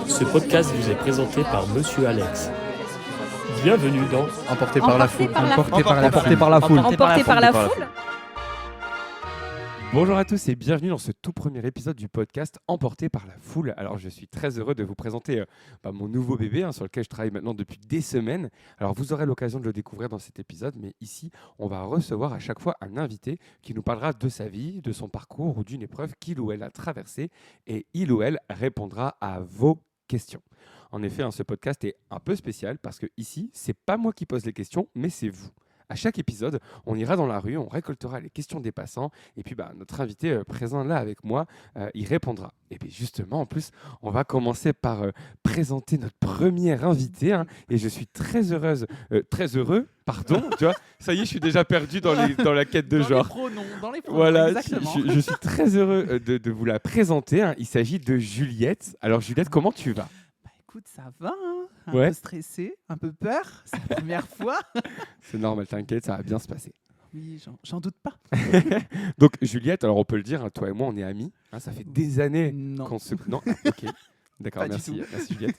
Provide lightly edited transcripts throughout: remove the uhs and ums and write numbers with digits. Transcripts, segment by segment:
Ce podcast vous est présenté par Monsieur Alex. Bienvenue dans Emporté par la foule. Emporté par la foule. Bonjour à tous et bienvenue dans ce tout premier épisode du podcast Emporté par la foule. Alors je suis très heureux de vous présenter mon nouveau bébé sur lequel je travaille maintenant depuis des semaines. Alors vous aurez l'occasion de le découvrir dans cet épisode, mais ici on va recevoir à chaque fois un invité qui nous parlera de sa vie, de son parcours ou d'une épreuve qu'il ou elle a traversée et il ou elle répondra à vos questions. En effet, ce podcast est un peu spécial parce que ici, c'est pas moi qui pose les questions, mais c'est vous. À chaque épisode, on ira dans la rue, on récoltera les questions des passants et puis notre invité présent là avec moi, il répondra. Et puis justement, en plus, on va commencer par présenter notre premier invité et je suis très heureux, tu vois, ça y est, je suis déjà perdu dans la quête de genre. Dans les pronoms, voilà, exactement. je suis très heureux de vous la présenter. Il s'agit de Juliette. Alors Juliette, comment tu vas ? Écoute, ça va, un Ouais. peu stressé, un peu peur, c'est la première fois. C'est normal, t'inquiète, ça va bien se passer. Oui, j'en doute pas. Donc Juliette, alors on peut le dire, toi et moi on est amis, ça fait des années Non. qu'on se... Non, ok, d'accord, Pas du merci tout. Juliette.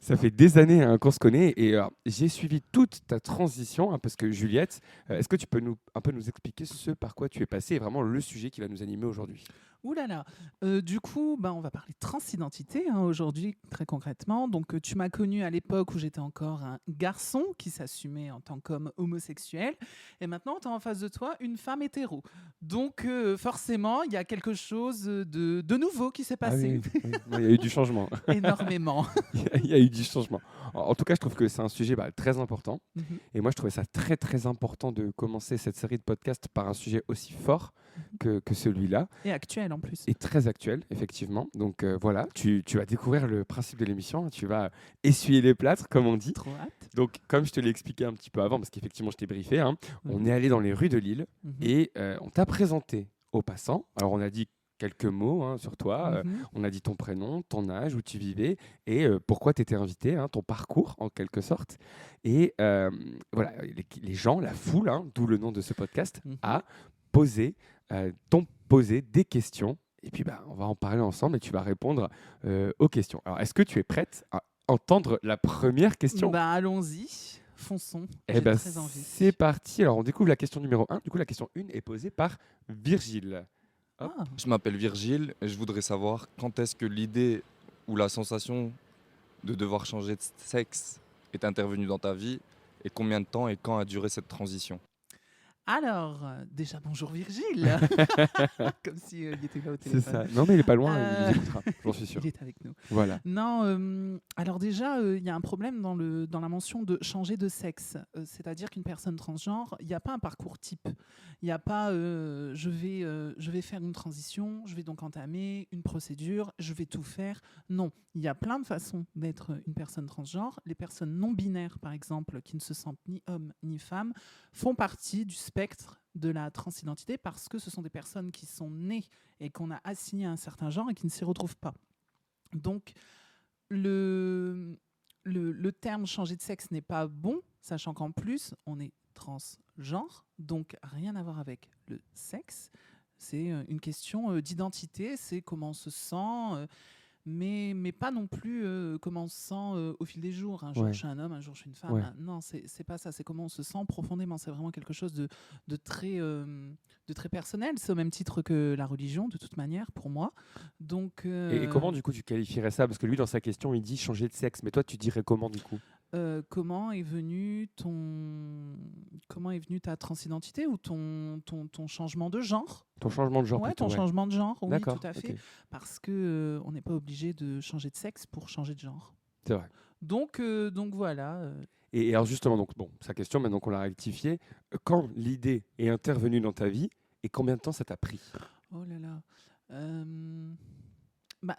Ça fait des années qu'on se connaît et j'ai suivi toute ta transition parce que Juliette, est-ce que tu peux nous expliquer ce par quoi tu es passée et vraiment le sujet qui va nous animer aujourd'hui ? Ouh là là. Du coup, on va parler de transidentité aujourd'hui, très concrètement. Donc, tu m'as connue à l'époque où j'étais encore un garçon qui s'assumait en tant qu'homme homosexuel. Et maintenant, tu as en face de toi une femme hétéro. Donc, forcément, il y a quelque chose de nouveau qui s'est passé. Ah oui. Il y a eu du changement. Énormément. Il y a eu du changement. En tout cas, je trouve que c'est un sujet très important. Mhm. Et moi, je trouvais ça très, très important de commencer cette série de podcasts par un sujet aussi fort que celui-là. Et actuel en plus. Et très actuel, effectivement. Donc voilà, tu vas découvrir le principe de l'émission. Tu vas essuyer les plâtres, comme on dit. Trop hâte. Donc, comme je te l'ai expliqué un petit peu avant, parce qu'effectivement, je t'ai briefé, on est allé dans les rues de Lille et on t'a présenté aux passants. Alors, on a dit quelques mots sur toi. On a dit ton prénom, ton âge, où tu vivais et pourquoi tu étais invité, ton parcours en quelque sorte. Et voilà, les gens, la foule, d'où le nom de ce podcast, t'ont posé des questions. Et puis, on va en parler ensemble et tu vas répondre aux questions. Alors, est-ce que tu es prête à entendre la première question ? Allons-y, fonçons. Eh J'ai ben, très envie. c'est parti. Alors, on découvre la question numéro 1. Du coup, la question 1 est posée par Virgile. Hop. Ah. Je m'appelle Virgile et je voudrais savoir quand est-ce que l'idée ou la sensation de devoir changer de sexe est intervenue dans ta vie et combien de temps et quand a duré cette transition ? Alors, déjà, bonjour Virgile. Comme s'il était là au C'est téléphone. ça. Non, mais il n'est pas loin, Euh, il écoutera, j'en suis sûr. Il est avec nous. Voilà. Non, alors déjà, il y a un problème dans la mention de changer de sexe. C'est-à-dire qu'une personne transgenre, il n'y a pas un parcours type. Il n'y a pas je vais faire une transition, je vais donc entamer une procédure, je vais tout faire. Non, il y a plein de façons d'être une personne transgenre. Les personnes non binaires, par exemple, qui ne se sentent ni homme ni femme, font partie du spectre de la transidentité parce que ce sont des personnes qui sont nées et qu'on a assignées à un certain genre et qui ne s'y retrouvent pas. Donc, le terme changer de sexe n'est pas bon, sachant qu'en plus, on est transgenre, donc rien à voir avec le sexe. C'est une question d'identité, c'est comment on se sent, mais pas non plus comment on se sent au fil des jours. Un jour, Ouais. je suis un homme, un jour, je suis une femme. Ouais. Non, c'est pas ça. C'est comment on se sent profondément. C'est vraiment quelque chose de très personnel. C'est au même titre que la religion, de toute manière, pour moi. Donc, Et comment, du coup, tu qualifierais ça ? Parce que lui, dans sa question, il dit changer de sexe. Mais toi, tu dirais comment, du coup ? comment est venue ta transidentité ou ton changement de genre? Ton changement de genre, Ouais, plutôt, ton changement de genre, oui, D'accord, tout à fait. ok. Parce que on n'est pas obligé de changer de sexe pour changer de genre. C'est vrai. Donc voilà. Et alors, justement, sa question, maintenant qu'on l'a rectifiée, quand l'idée est intervenue dans ta vie et combien de temps ça t'a pris ? Oh là là.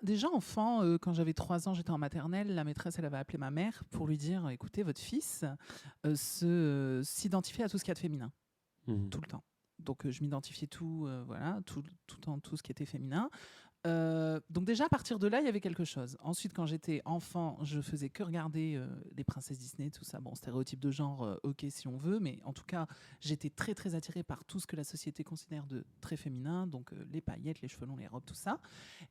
Déjà, enfant, quand j'avais 3 ans, j'étais en maternelle, la maîtresse, elle avait appelé ma mère pour lui dire, écoutez, votre fils s'identifie à tout ce qu'il y a de féminin, tout le temps. Donc, je m'identifiais tout ce qui était féminin. Donc déjà, à partir de là, il y avait quelque chose. Ensuite, quand j'étais enfant, je faisais que regarder les princesses Disney, tout ça. Bon, stéréotype de genre, ok si on veut, mais en tout cas, j'étais très très attirée par tout ce que la société considère de très féminin, donc les paillettes, les cheveux longs, les robes, tout ça.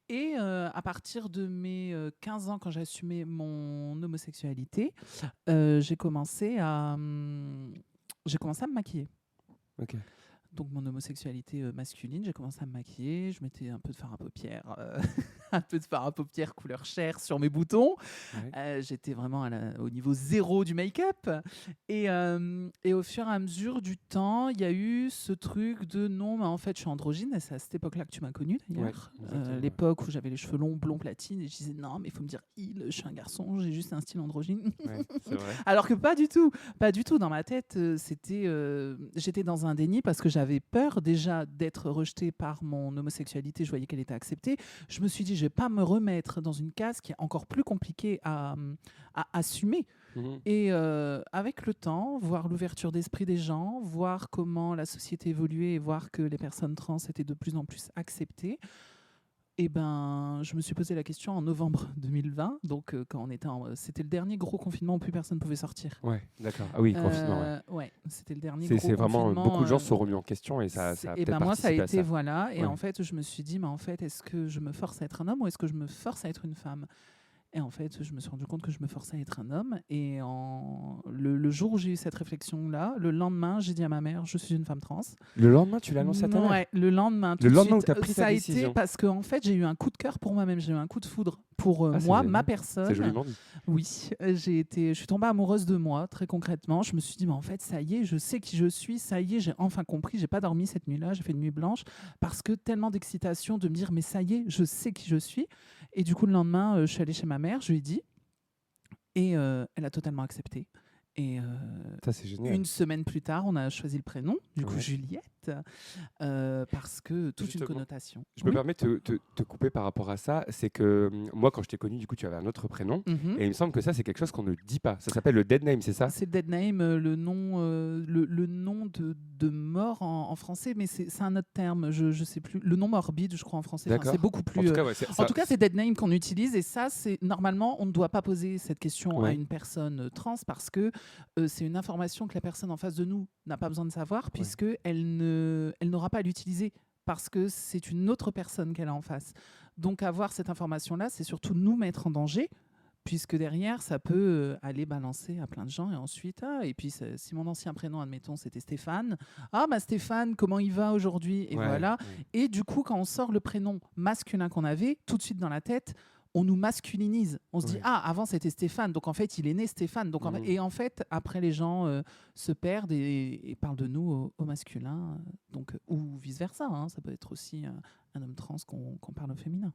Et à partir de mes 15 ans, quand j'ai assumé mon homosexualité, j'ai commencé à me maquiller. Ok. Donc mon homosexualité masculine, j'ai commencé à me maquiller, je mettais un peu de fard à paupières, un peu de fard à paupières couleur chair sur mes boutons. Ouais. J'étais vraiment au niveau zéro du make-up. Et au fur et à mesure du temps, il y a eu ce truc de non, mais en fait, je suis androgyne. Et c'est à cette époque-là que tu m'as connue d'ailleurs. Ouais, exactement, L'époque où j'avais les cheveux longs, blond platine, et je disais non, mais il faut me dire je suis un garçon, j'ai juste un style androgyne. Ouais, c'est vrai. Alors que pas du tout. Dans ma tête, j'étais dans un déni parce que j'avais peur déjà d'être rejetée par mon homosexualité. Je voyais qu'elle était acceptée. Je me suis dit, je vais pas me remettre dans une case qui est encore plus compliquée à assumer. Mhm. Et avec le temps, voir l'ouverture d'esprit des gens, voir comment la société évoluait et voir que les personnes trans étaient de plus en plus acceptées. Et ben, je me suis posé la question en novembre 2020, donc quand c'était le dernier gros confinement où plus personne pouvait sortir. Ouais, d'accord. Ah oui, confinement. Ouais, c'était le dernier C'est gros vraiment confinement. beaucoup de gens se sont remis en question et ça a Et peut-être ben moi, ça a participé à été ça. voilà. Et Ouais. en fait, je me suis dit, mais en fait, est-ce que je me force à être un homme ou est-ce que je me force à être une femme? Et en fait, je me suis rendu compte que je me forçais à être un homme. Et le jour où j'ai eu cette réflexion-là, le lendemain, j'ai dit à ma mère, je suis une femme trans. Le lendemain, tu l'as annoncé à ta mère? Ouais, le lendemain. Le lendemain où suite, tu as pris ta ça a décision. été parce que en fait, j'ai eu un coup de cœur pour moi-même. J'ai eu un coup de foudre pour Ah, c'est moi, génial. ma C'est personne. joliment dit. Oui, je suis tombée amoureuse de moi, très concrètement. Je me suis dit, mais en fait, ça y est, je sais qui je suis. Ça y est, j'ai enfin compris. J'ai pas dormi cette nuit-là. J'ai fait une nuit blanche parce que tellement d'excitation de me dire, mais ça y est, je sais qui je suis. Et du coup, le lendemain, je suis allée chez ma mère. Je lui ai dit. Et elle a totalement accepté. Et Ça, c'est génial. une semaine plus tard, on a choisi le prénom, du coup Ouais. Juliette, parce que toute Justement, une connotation. Je me permets de te couper par rapport à ça. C'est que moi, quand je t'ai connu, du coup, tu avais un autre prénom. Mhm. Et il me semble que ça, c'est quelque chose qu'on ne dit pas. Ça s'appelle le dead name, c'est ça? C'est le dead name, le nom de mort en français, mais c'est un autre terme, je sais plus. Le nom morbide, je crois, en français. Enfin, D'accord. c'est beaucoup En plus. tout cas, ouais, En tout cas, c'est dead name qu'on utilise et ça, c'est normalement, on ne doit pas poser cette question à Ouais. une personne trans parce que c'est une information que la personne en face de nous n'a pas besoin de savoir puisque elle n'aura pas à l'utiliser parce que c'est une autre personne qu'elle a en face. Donc avoir cette information-là, c'est surtout nous mettre en danger puisque derrière, ça peut aller balancer à plein de gens et ensuite, et puis si mon ancien prénom, admettons, c'était Stéphane, Stéphane, comment il va aujourd'hui? Et Ouais, voilà. ouais. Et du coup, quand on sort le prénom masculin qu'on avait, tout de suite dans la tête, on nous masculinise. On se dit, Ouais. avant c'était Stéphane, donc en fait, il est né Stéphane. Donc, Mhm. et en fait, après, les gens se perdent et parlent de nous au masculin, ou vice-versa. Ça peut être aussi un homme trans qu'on parle au féminin.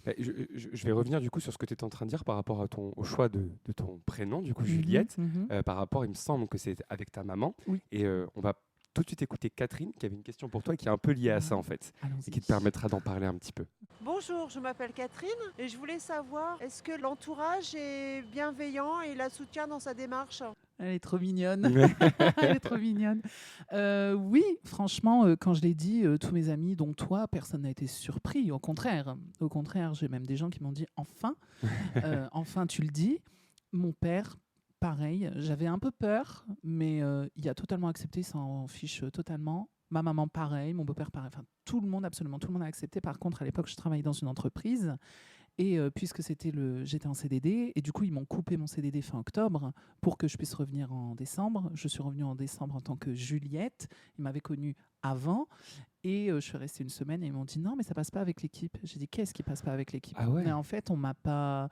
Bah, je vais revenir du coup sur ce que tu étais en train de dire par rapport au choix de ton prénom, du coup, Mhm, Juliette. mhm. Par rapport, il me semble que c'est avec ta maman. Oui. Et on va tout de suite écouter Catherine qui avait une question pour toi et qui est un peu liée à ça en fait. Allons-y. Et qui te permettra d'en parler un petit peu. Bonjour, je m'appelle Catherine et je voulais savoir, est-ce que l'entourage est bienveillant et la soutient dans sa démarche? Elle est trop mignonne. Elle est trop mignonne. Oui, franchement, quand je l'ai dit, tous mes amis, dont toi, personne n'a été surpris. Au contraire, j'ai même des gens qui m'ont dit enfin, enfin tu le dis. Mon père, pareil, j'avais un peu peur, mais il a totalement accepté, il s'en fiche totalement. Ma maman, pareil, mon beau-père, pareil. Enfin, tout le monde, absolument tout le monde a accepté. Par contre, à l'époque, je travaillais dans une entreprise. Et puisque j'étais en CDD, et du coup, ils m'ont coupé mon CDD fin octobre pour que je puisse revenir en décembre. Je suis revenue en décembre en tant que Juliette. Ils m'avaient connue avant. Et je suis restée une semaine et ils m'ont dit non, mais ça passe pas avec l'équipe. J'ai dit qu'est-ce qui passe pas avec l'équipe? Ah ouais. Mais en fait, on m'a pas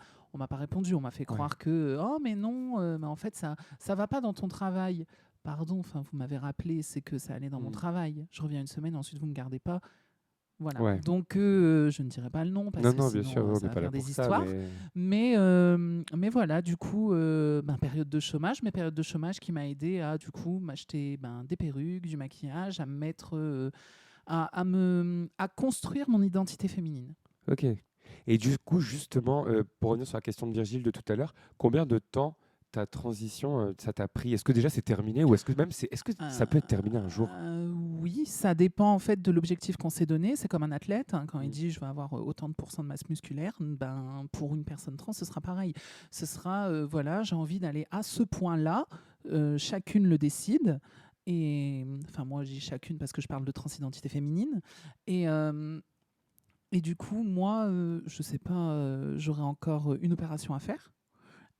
répondu. On m'a fait croire que oh, mais non, mais en fait, ça va pas dans ton travail. Pardon, vous m'avez rappelé, c'est que ça allait dans mon travail. Je reviens une semaine, ensuite vous me gardez pas. Voilà. Ouais. Donc, je ne dirai pas le nom parce que Non, bien sinon, sûr, on ça n'est va pas là faire des pour histoires. ça. Mais... Mais voilà, du coup, période de chômage, qui m'a aidé à du coup m'acheter des perruques, du maquillage, à me mettre, à construire mon identité féminine. Ok. Et du coup, justement, pour revenir sur la question de Virgile de tout à l'heure, combien de temps ta transition, ça t'a pris? Est-ce que déjà c'est terminé ou est-ce que même est-ce que ça peut être terminé un jour? Oui, ça dépend en fait de l'objectif qu'on s'est donné. C'est comme un athlète, hein, quand il Mm. dit je vais avoir autant de pourcents de masse musculaire, ben, pour une personne trans, ce sera pareil. Ce sera, voilà, j'ai envie d'aller à ce point-là, chacune le décide. Et enfin, moi, je dis chacune parce que je parle de transidentité féminine. Et du coup, moi, je sais pas, j'aurai encore une opération à faire.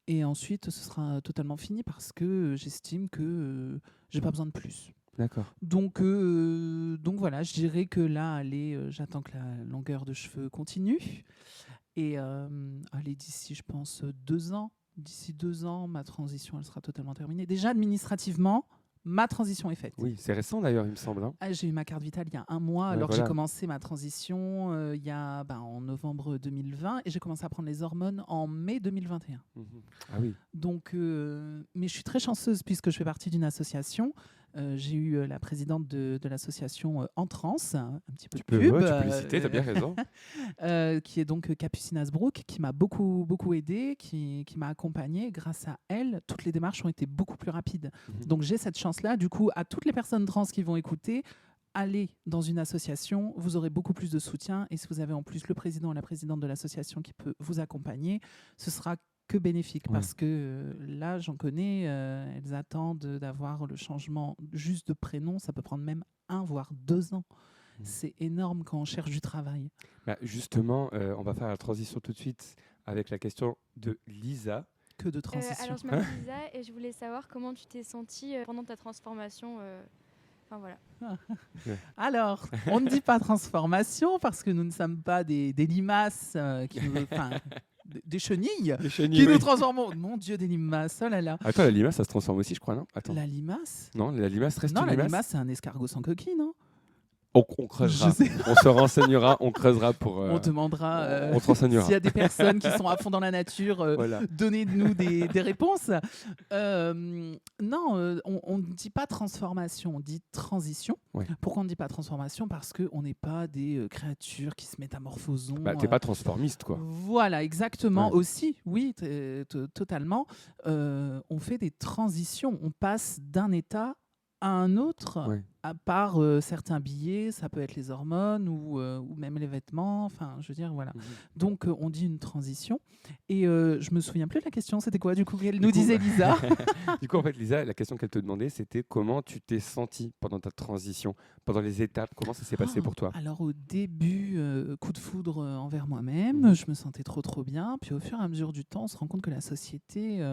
Et ensuite, ce sera totalement fini parce que j'estime que j'ai pas besoin de plus. D'accord. Donc voilà, je dirais que là, allez, j'attends que la longueur de cheveux continue. Et allez, d'ici, je pense, 2 ans. D'ici 2 ans, ma transition, elle sera totalement terminée. Déjà, administrativement, ma transition est faite. Oui, c'est récent d'ailleurs, il me semble. Hein. Ah, j'ai eu ma carte vitale il y a 1 mois, Ouais, alors que voilà. j'ai commencé ma transition il y a, en novembre 2020 et j'ai commencé à prendre les hormones en mai 2021. Mhm. Ah oui. Donc, mais je suis très chanceuse puisque je fais partie d'une association. J'ai eu la présidente de l'association En Trans, un petit peu de pub, Ouais, tu peux les citer, t'as bien raison. qui est donc Capucine Asbrook, qui m'a beaucoup aidée, qui m'a accompagnée. Grâce à elle, toutes les démarches ont été beaucoup plus rapides. Mhm. Donc j'ai cette chance-là. Du coup, à toutes les personnes trans qui vont écouter, allez dans une association, vous aurez beaucoup plus de soutien. Et si vous avez en plus le président ou la présidente de l'association qui peut vous accompagner, ce sera que bénéfique. Ouais. Parce que là, j'en connais, elles attendent d'avoir le changement juste de prénom. Ça peut prendre même 1 voire 2 ans. C'est énorme quand on cherche du travail. Bah, justement, on va faire la transition tout de suite avec la question de Lisa. Que de transition. Alors, je m'appelle Lisa et je voulais savoir comment tu t'es sentie pendant ta transformation. Enfin, voilà. Alors, on ne dit pas transformation parce que nous ne sommes pas des limaces, des chenilles Les qui chenilles, nous oui. transformons. Mon Dieu, des limaces, oh là là. Attends, la limace, ça se transforme aussi, je crois, non? Attends. La limace Non, la limace reste Non, une la limace. limace, c'est un escargot sans coquille, non? On creusera. Je sais. On se renseignera, on creusera pour. On demandera on te renseignera. s'il y a des personnes qui sont à fond dans la nature, Voilà. donnez-nous des réponses. Non, on ne dit pas transformation, on dit transition. Ouais. Pourquoi on ne dit pas transformation? Parce qu'on n'est pas des créatures qui se métamorphosent. Bah, t'es pas transformiste, quoi. Voilà, exactement. Ouais. Aussi, oui, totalement. On fait des transitions. On passe d'un état à un autre, Ouais. à part certains billets, ça peut être les hormones ou même les vêtements. Enfin, je veux dire, voilà. Mhm. Donc, on dit une transition. Et je me souviens plus de la question. C'était quoi, du coup, qu'elle Du nous coup, disait, Lisa? Du coup, en fait, Lisa, la question qu'elle te demandait, c'était comment tu t'es sentie pendant ta transition, pendant les étapes, comment ça s'est passé pour toi? Alors au début, coup de foudre envers moi-même, Mhm. je me sentais trop bien. Puis au fur et à mesure du temps, on se rend compte que la société,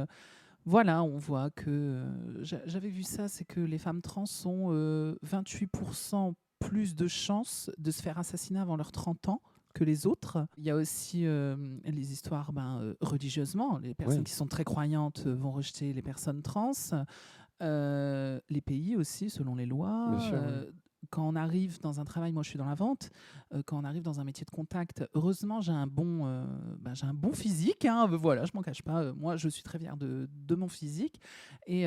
voilà, on voit que, j'avais vu ça, c'est que les femmes trans ont 28% plus de chances de se faire assassiner avant leurs 30 ans que les autres. Il y a aussi les histoires religieusement. Les personnes Ouais. qui sont très croyantes vont rejeter les personnes trans. Les pays aussi, selon les lois. Bien sûr, oui. Quand on arrive dans un travail, moi je suis dans la vente, quand on arrive dans un métier de contact, heureusement j'ai un bon physique, hein, voilà, je m'en cache pas, moi je suis très fière de mon physique. Et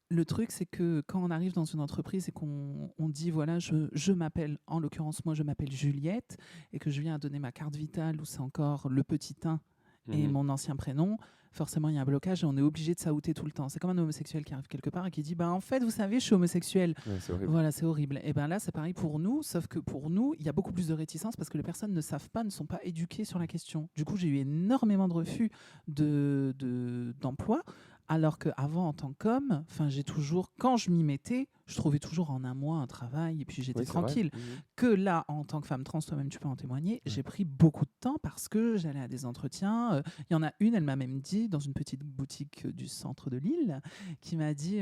le truc c'est que quand on arrive dans une entreprise et qu'on dit voilà, je m'appelle, en l'occurrence moi je m'appelle Juliette, et que je viens à donner ma carte vitale où c'est encore le petit 1 et Mhm. mon ancien prénom, forcément il y a un blocage et on est obligé de s'outer tout le temps. C'est comme un homosexuel qui arrive quelque part et qui dit en fait vous savez je suis homosexuel. Ouais, c'est horrible. Voilà, c'est horrible. Et bien là c'est pareil pour nous, sauf que pour nous il y a beaucoup plus de réticence parce que les personnes ne savent pas, ne sont pas éduquées sur la question. Du coup j'ai eu énormément de refus d'emploi. Alors qu'avant, en tant qu'homme, j'ai toujours, quand je m'y mettais, je trouvais toujours en un mois un travail et puis j'étais Oui, c'est vrai. tranquille. Mhm. Que là, en tant que femme trans, toi-même tu peux en témoigner, j'ai pris beaucoup de temps parce que j'allais à des entretiens. Il y en a une, elle m'a même dit, dans une petite boutique du centre de Lille, qui m'a dit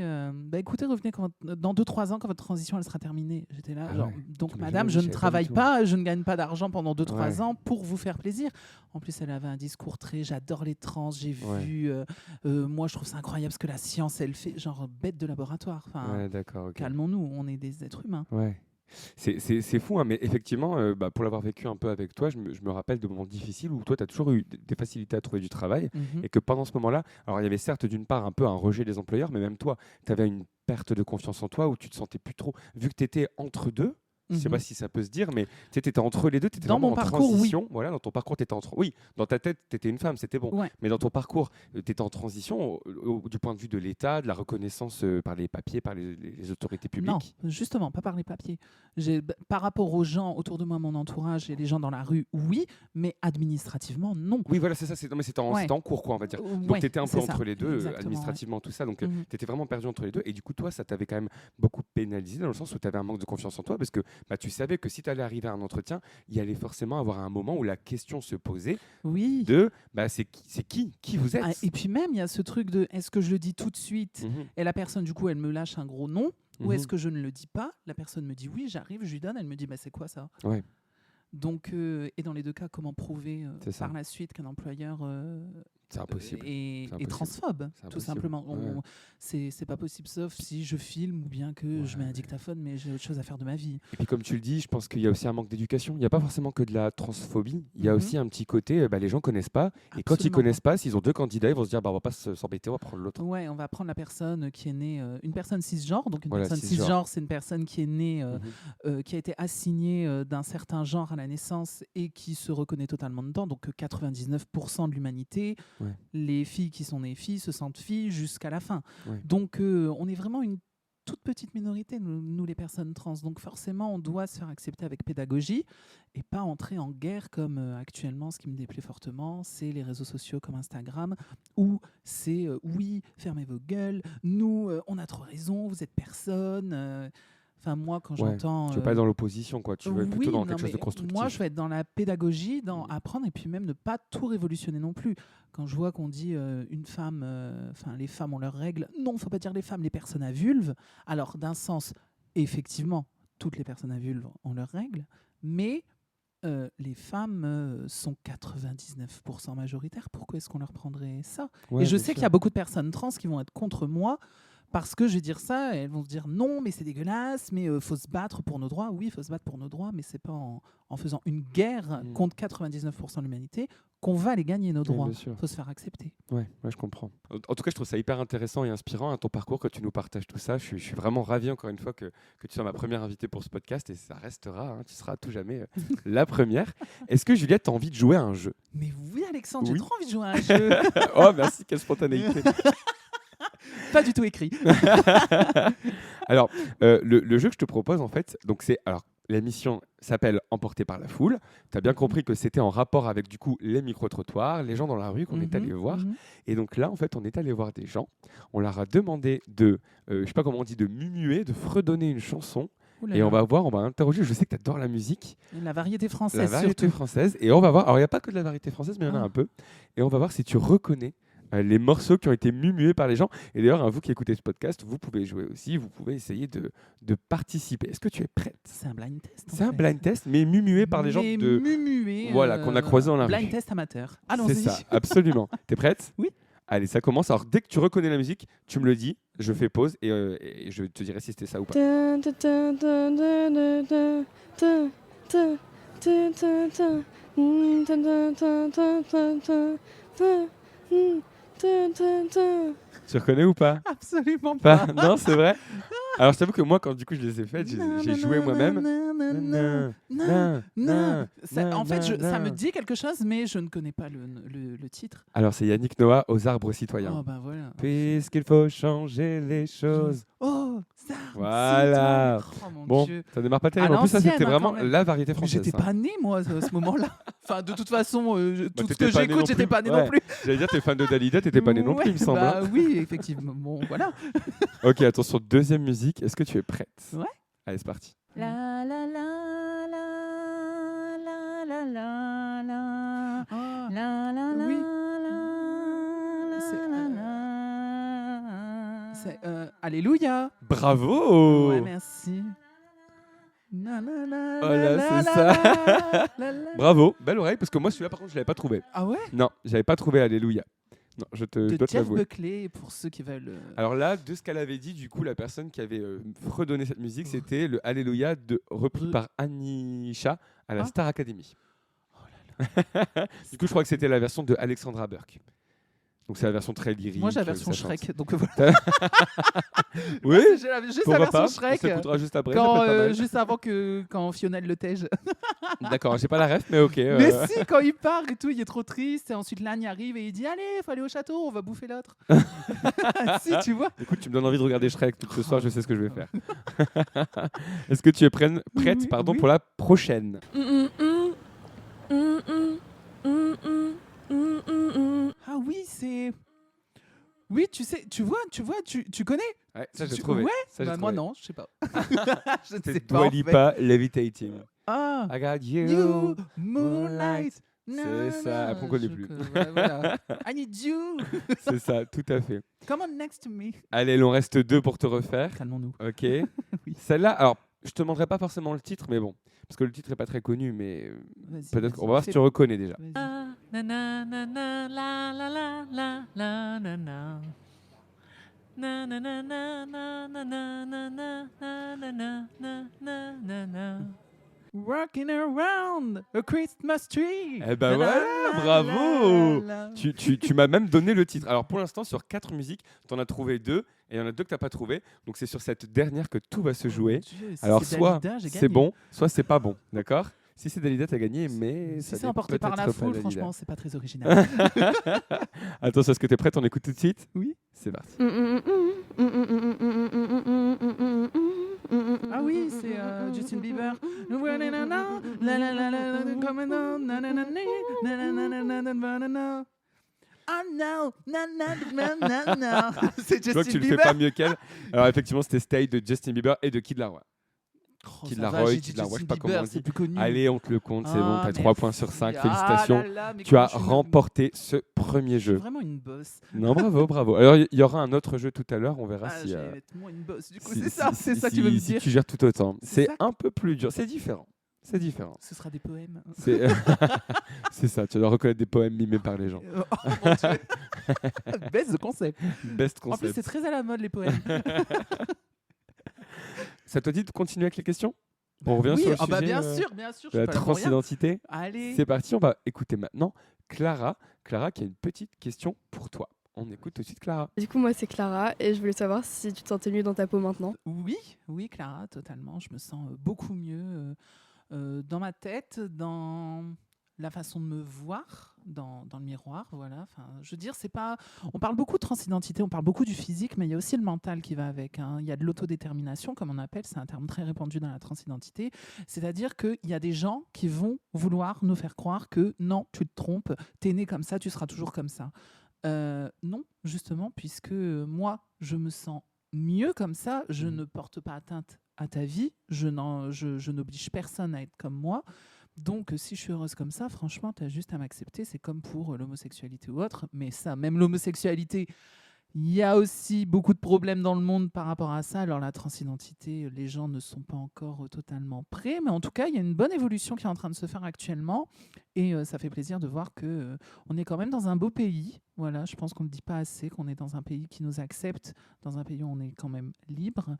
écoutez, revenez dans 2-3 ans quand votre transition elle sera terminée. J'étais là, Ah genre, ouais. donc Tu m'as madame, jamais je dit, ne je savais pas travaille du tout. pas, je ne gagne pas d'argent pendant 2-3 Ouais. ans pour vous faire plaisir. En plus, elle avait un discours très j'adore les trans, j'ai Ouais. vu, moi je trouve ça incroyable ce que la science elle fait, genre bête de laboratoire. Enfin, Ouais, d'accord, ok. calmons-nous, on est des êtres humains. Ouais. C'est fou, hein, mais effectivement, pour l'avoir vécu un peu avec toi, je me rappelle de moments difficiles où toi, tu as toujours eu des facilités à trouver du travail Mhm. et que pendant ce moment-là, alors il y avait certes d'une part un peu un rejet des employeurs, mais même toi, tu avais une perte de confiance en toi où tu te sentais plus trop, vu que tu étais entre deux, Je sais pas si ça peut se dire, mais tu étais entre les deux, tu étais Dans vraiment mon en parcours, oui. transition. Voilà, dans ton parcours, tu étais entre. Oui, dans ta tête, tu étais une femme, c'était bon. Ouais. Mais dans ton parcours, tu étais en transition du point de vue de l'État, de la reconnaissance par les papiers, par les autorités publiques. Non, justement, pas par les papiers. Par rapport aux gens autour de moi, mon entourage et les gens dans la rue, oui, mais administrativement, non. Oui, voilà, c'est ça. Non, mais c'était Ouais. en cours, quoi, on va dire. Donc, Ouais, tu étais un peu c'est ça. entre les deux, Exactement, administrativement, tout ça. Donc, Mhm. tu étais vraiment perdu entre les deux. Et du coup, toi, ça t'avait quand même beaucoup pénalisé dans le sens où tu avais un manque de confiance en toi parce que tu savais que si tu allais arriver à un entretien, il y allait forcément avoir un moment où la question se posait Oui. de c'est qui vous êtes. Ah, et puis même, il y a ce truc de est-ce que je le dis tout de suite Mhm. et la personne, du coup, elle me lâche un gros non ou Mhm. est-ce que je ne le dis pas? La personne me dit oui, j'arrive, je lui donne, elle me dit c'est quoi ça? Ouais. Donc, et dans les deux cas, comment prouver C'est ça. par la suite qu'un employeur C'est impossible. est impossible. transphobe, C'est tout impossible. simplement. Ouais. C'est pas possible, sauf si je filme ou bien que je mets un Ouais. dictaphone, mais j'ai autre chose à faire de ma vie. Et puis comme tu le dis, je pense qu'il y a aussi un manque d'éducation. Il n'y a pas forcément que de la transphobie. Il y a Mhm. aussi un petit côté, les gens connaissent pas. Et quand ils Absolument. connaissent pas, s'ils ont deux candidats, ils vont se dire, on va pas s'embêter, on va prendre l'autre. Ouais, on va prendre la personne qui est née, une personne cisgenre. Donc une Voilà, personne cisgenre. cisgenre, c'est une personne qui est née, Mhm. qui a été assignée d'un certain genre à la naissance et qui se reconnaît totalement dedans. Donc 99% de l'humanité, Ouais. les filles qui sont nées filles se sentent filles jusqu'à la fin. Ouais. Donc on est vraiment une toute petite minorité, nous les personnes trans. Donc forcément, on doit se faire accepter avec pédagogie et pas entrer en guerre comme actuellement, ce qui me déplaît fortement, c'est les réseaux sociaux comme Instagram, où c'est oui, fermez vos gueules, nous, on a trop raison, vous êtes personne. Enfin, moi, quand Ouais, j'entends... Tu veux pas être dans l'opposition, quoi. Tu veux être plutôt dans non, quelque chose de mais constructif. moi, je vais être dans la pédagogie, dans Mm. apprendre et puis même ne pas tout révolutionner non plus. Quand je vois qu'on dit une femme, les femmes ont leurs règles, non, faut pas dire les femmes, les personnes à vulve. Alors, d'un sens, effectivement, toutes les personnes à vulve ont leurs règles, mais les femmes sont 99% majoritaires. Pourquoi est-ce qu'on leur prendrait ça? Ouais, Et je bien sais qu'il y sûr. a beaucoup de personnes trans qui vont être contre moi parce que je vais dire ça, et elles vont se dire non, mais c'est dégueulasse, mais faut se battre pour nos droits. Oui, il faut se battre pour nos droits, mais c'est pas en faisant une guerre Mm. contre 99% de l'humanité qu'on va les gagner, nos Ouais, droits. bien sûr. Il faut se faire accepter. Ouais, je comprends. En tout cas, je trouve ça hyper intéressant et inspirant, ton parcours, que tu nous partages tout ça. Je suis vraiment ravi, encore une fois, que tu sois ma première invitée pour ce podcast et ça restera, hein, tu seras à tout jamais la première. Est-ce que Juliette, tu as envie de jouer à un jeu? Mais oui, Alexandre, Oui. j'ai trop envie de jouer à un jeu. Oh, merci, quelle spontanéité. Pas du tout écrit. Alors, le jeu que je te propose, en fait, donc c'est... Alors, l'émission s'appelle Emporté par la foule. Tu as bien compris que c'était en rapport avec, du coup, les micro-trottoirs, les gens dans la rue qu'on est allé voir. Mhm. Et donc là, en fait, on est allé voir des gens. On leur a demandé de, je sais pas comment on dit, de mumuer, de fredonner une chanson. Ouh là Et là. on va voir, on va interroger. Je sais que tu adores la musique, La variété française, la variété surtout. française. Et on va voir. Alors, il n'y a pas que de la variété française, mais il y en a Ah. un peu. Et on va voir si tu reconnais les morceaux qui ont été mumués par les gens. Et d'ailleurs, vous qui écoutez ce podcast, vous pouvez jouer aussi. Vous pouvez essayer de participer. Est-ce que tu es prête? C'est un blind test. en C'est un fait. blind test, mais mumué par les gens Mais de. mumué, Voilà, qu'on a croisé dans la rue. Blind test amateur. C'est Allons-y. ça, absolument. T'es prête? Oui. Allez, ça commence. Alors, dès que tu reconnais la musique, tu me le dis, je fais pause et je te dirai si c'était ça ou pas. Tu reconnais ou pas? Absolument pas. Pas? Non, c'est vrai? Alors, je t'avoue que moi, quand du coup je les ai faites, j'ai joué moi-même. En fait, ça me dit quelque chose, mais je ne connais pas le titre. Alors, c'est Yannick Noah aux arbres citoyens. Oh, ben voilà. Puisqu'il faut changer les choses. Oh, ça. Voilà. Oh mon Bon, Dieu. ça démarre pas À terrible. En plus, ça, l'ancienne, c'était hein, vraiment quand même. la variété Mais française. j'étais hein. pas né, moi, à ce moment-là. Enfin, de toute façon, tout ce t'étais que pas né non j'écoute, j'étais plus. pas né Ouais. non plus. J'allais dire, t'es fan de Dalida, t'étais pas né non plus, il me semble. Bah hein. oui, effectivement. Bon, voilà. Ok, attention, deuxième musique. Est-ce que tu es prête? Ouais. Allez, c'est parti. La la la la la la la la Ah, la la la Oui. la C'est, la la. c'est Alléluia. Bravo! Ouais, merci. Na, na, na, Oh la, là, la, c'est la, ça. la, la. Bravo, belle oreille, parce que moi, celui-là, par contre, je l'avais pas trouvé. Ah ouais? Non, j'avais pas trouvé Alléluia. Non, je De dois te Jeff l'avouer. Buckley, pour ceux qui veulent. Alors là, de ce qu'elle avait dit, du coup, la personne qui avait fredonné cette musique, c'était le Alléluia repris par Anisha à la Ah. Star Academy. Du coup, je crois que c'était la version de Alexandra Burke. Donc c'est la version très lyrique. Moi, j'ai la version ça chante. Shrek. Donc voilà. Oui, J'ai juste la pourquoi pas. version Shrek. On s'écoutera juste après. ça Quand, peut être pas mal. juste avant quand Fiona le tège. D'accord, j'ai pas la ref, mais ok. Mais si, quand il part et tout, il est trop triste. Et ensuite, l'âne y arrive et il dit allez, faut aller au château, on va bouffer l'autre. Si, tu vois. Écoute, tu me donnes envie de regarder Shrek tout ce soir, je sais ce que je vais faire. Est-ce que tu es prête Oui, oui. pour la prochaine? Ah oui, c'est. Oui, tu sais, tu connais. Ouais, ça j'ai Tu- trouvé. Ouais, Ça, j'ai bah, moi trouvé. non, je sais pas. Je ne sais C'est pas. Dua en fait. Lipa, Levitating. Ah, I got you. you, moonlight. C'est ça, après on connaît plus. Voilà. I need you. C'est ça, tout à fait. Come on next to me. Allez, il en reste 2 pour te refaire. Calmons-nous. Ok. Oui. Celle-là, alors, je te demanderai pas forcément le titre, mais bon, parce que le titre est pas très connu, mais Vas-y, peut-être vas-y, qu'on va voir si fais- tu reconnais déjà. vas-y. Na na na na la la la la la na na. Na na na na na na na na na na na na na na na. Walking around a Christmas tree. Eh ben La, voilà, la, bravo. la, la. Tu m'as même donné le titre. Alors pour l'instant, sur 4 musiques, tu en as trouvé 2, et il y en a 2 que tu n'as pas trouvé. Donc c'est sur cette dernière que tout va se jouer. Mon Dieu, si Alors c'est soit Dalida, j'ai c'est gagné. bon, soit c'est pas bon, d'accord? Si c'est Dalida, t'as gagné, mais Si ça c'est n'est emporté par la peut-être pas foule, Dalida. franchement, c'est pas très original. Attention, est-ce que tu es prête? On écoute tout de suite? Oui. C'est parti. Ah oui, c'est Justin Bieber. La, la, la, la, la, la, la, la, coming on, na, na, na, na, na, na, na, na, na, na, na, na. Oh no, na, na, na, na, na. C'est Je vois que Justin tu le fais Bieber. pas mieux qu'elle. Alors effectivement, c'était Stay de Justin Bieber et de Kid Laroi. Oh, Kid ça Laroi, va, j'ai Kid dit Laroi, je sais Justin pas comment Bieber, on c'est dit. plus connu. Allez, on te le compte, c'est bon, Ah, t'as 3 points merci. sur 5, Ah félicitations. là là, mais Tu as comment je suis remporté ce premier Je suis jeu. vraiment une bosse. Non, bravo, bravo. Alors, il y aura un autre jeu tout à l'heure, on verra Ah, si... je vais être moins une bosse. Du coup, si- c'est ça, si- c'est ça que si- tu veux me si dire. tu gères tout autant. C'est C'est ça. un peu plus dur, c'est différent. C'est différent. Ce sera des poèmes. C'est c'est ça, tu dois reconnaître des poèmes mimés par les gens. Oh mon Dieu. Baisse de concept. Best En plus, concept. c'est très à la mode les poèmes. Ça te dit de continuer avec les questions? On revient oui, sur le ah bah sujet bien sûr, je de suis la pas là pour rien. transidentité. Allez. C'est parti, on va écouter maintenant Clara. Clara qui a une petite question pour toi. On écoute tout de suite Clara. Du coup, moi, c'est Clara et je voulais savoir si tu te sentais mieux dans ta peau maintenant. Oui, oui, Clara, totalement. Je me sens beaucoup mieux dans ma tête, dans la façon de me voir, dans le miroir. Voilà. Enfin, je veux dire, c'est pas. On parle beaucoup de transidentité, on parle beaucoup du physique, mais il y a aussi le mental qui va avec. Hein. Il y a de l'autodétermination, comme on appelle, c'est un terme très répandu dans la transidentité. C'est-à-dire qu'il y a des gens qui vont vouloir nous faire croire que non, tu te trompes, t'es né comme ça, tu seras toujours comme ça. Non, justement, puisque moi, je me sens mieux comme ça, je ne porte pas atteinte à ta vie, je n'oblige personne à être comme moi. Donc, si je suis heureuse comme ça, franchement, tu as juste à m'accepter. C'est comme pour l'homosexualité ou autre. Mais ça, même l'homosexualité, il y a aussi beaucoup de problèmes dans le monde par rapport à ça. Alors, la transidentité, les gens ne sont pas encore totalement prêts. Mais en tout cas, il y a une bonne évolution qui est en train de se faire actuellement. Et ça fait plaisir de voir que on est quand même dans un beau pays. Voilà, je pense qu'on ne le dit pas assez, qu'on est dans un pays qui nous accepte, dans un pays où on est quand même libre.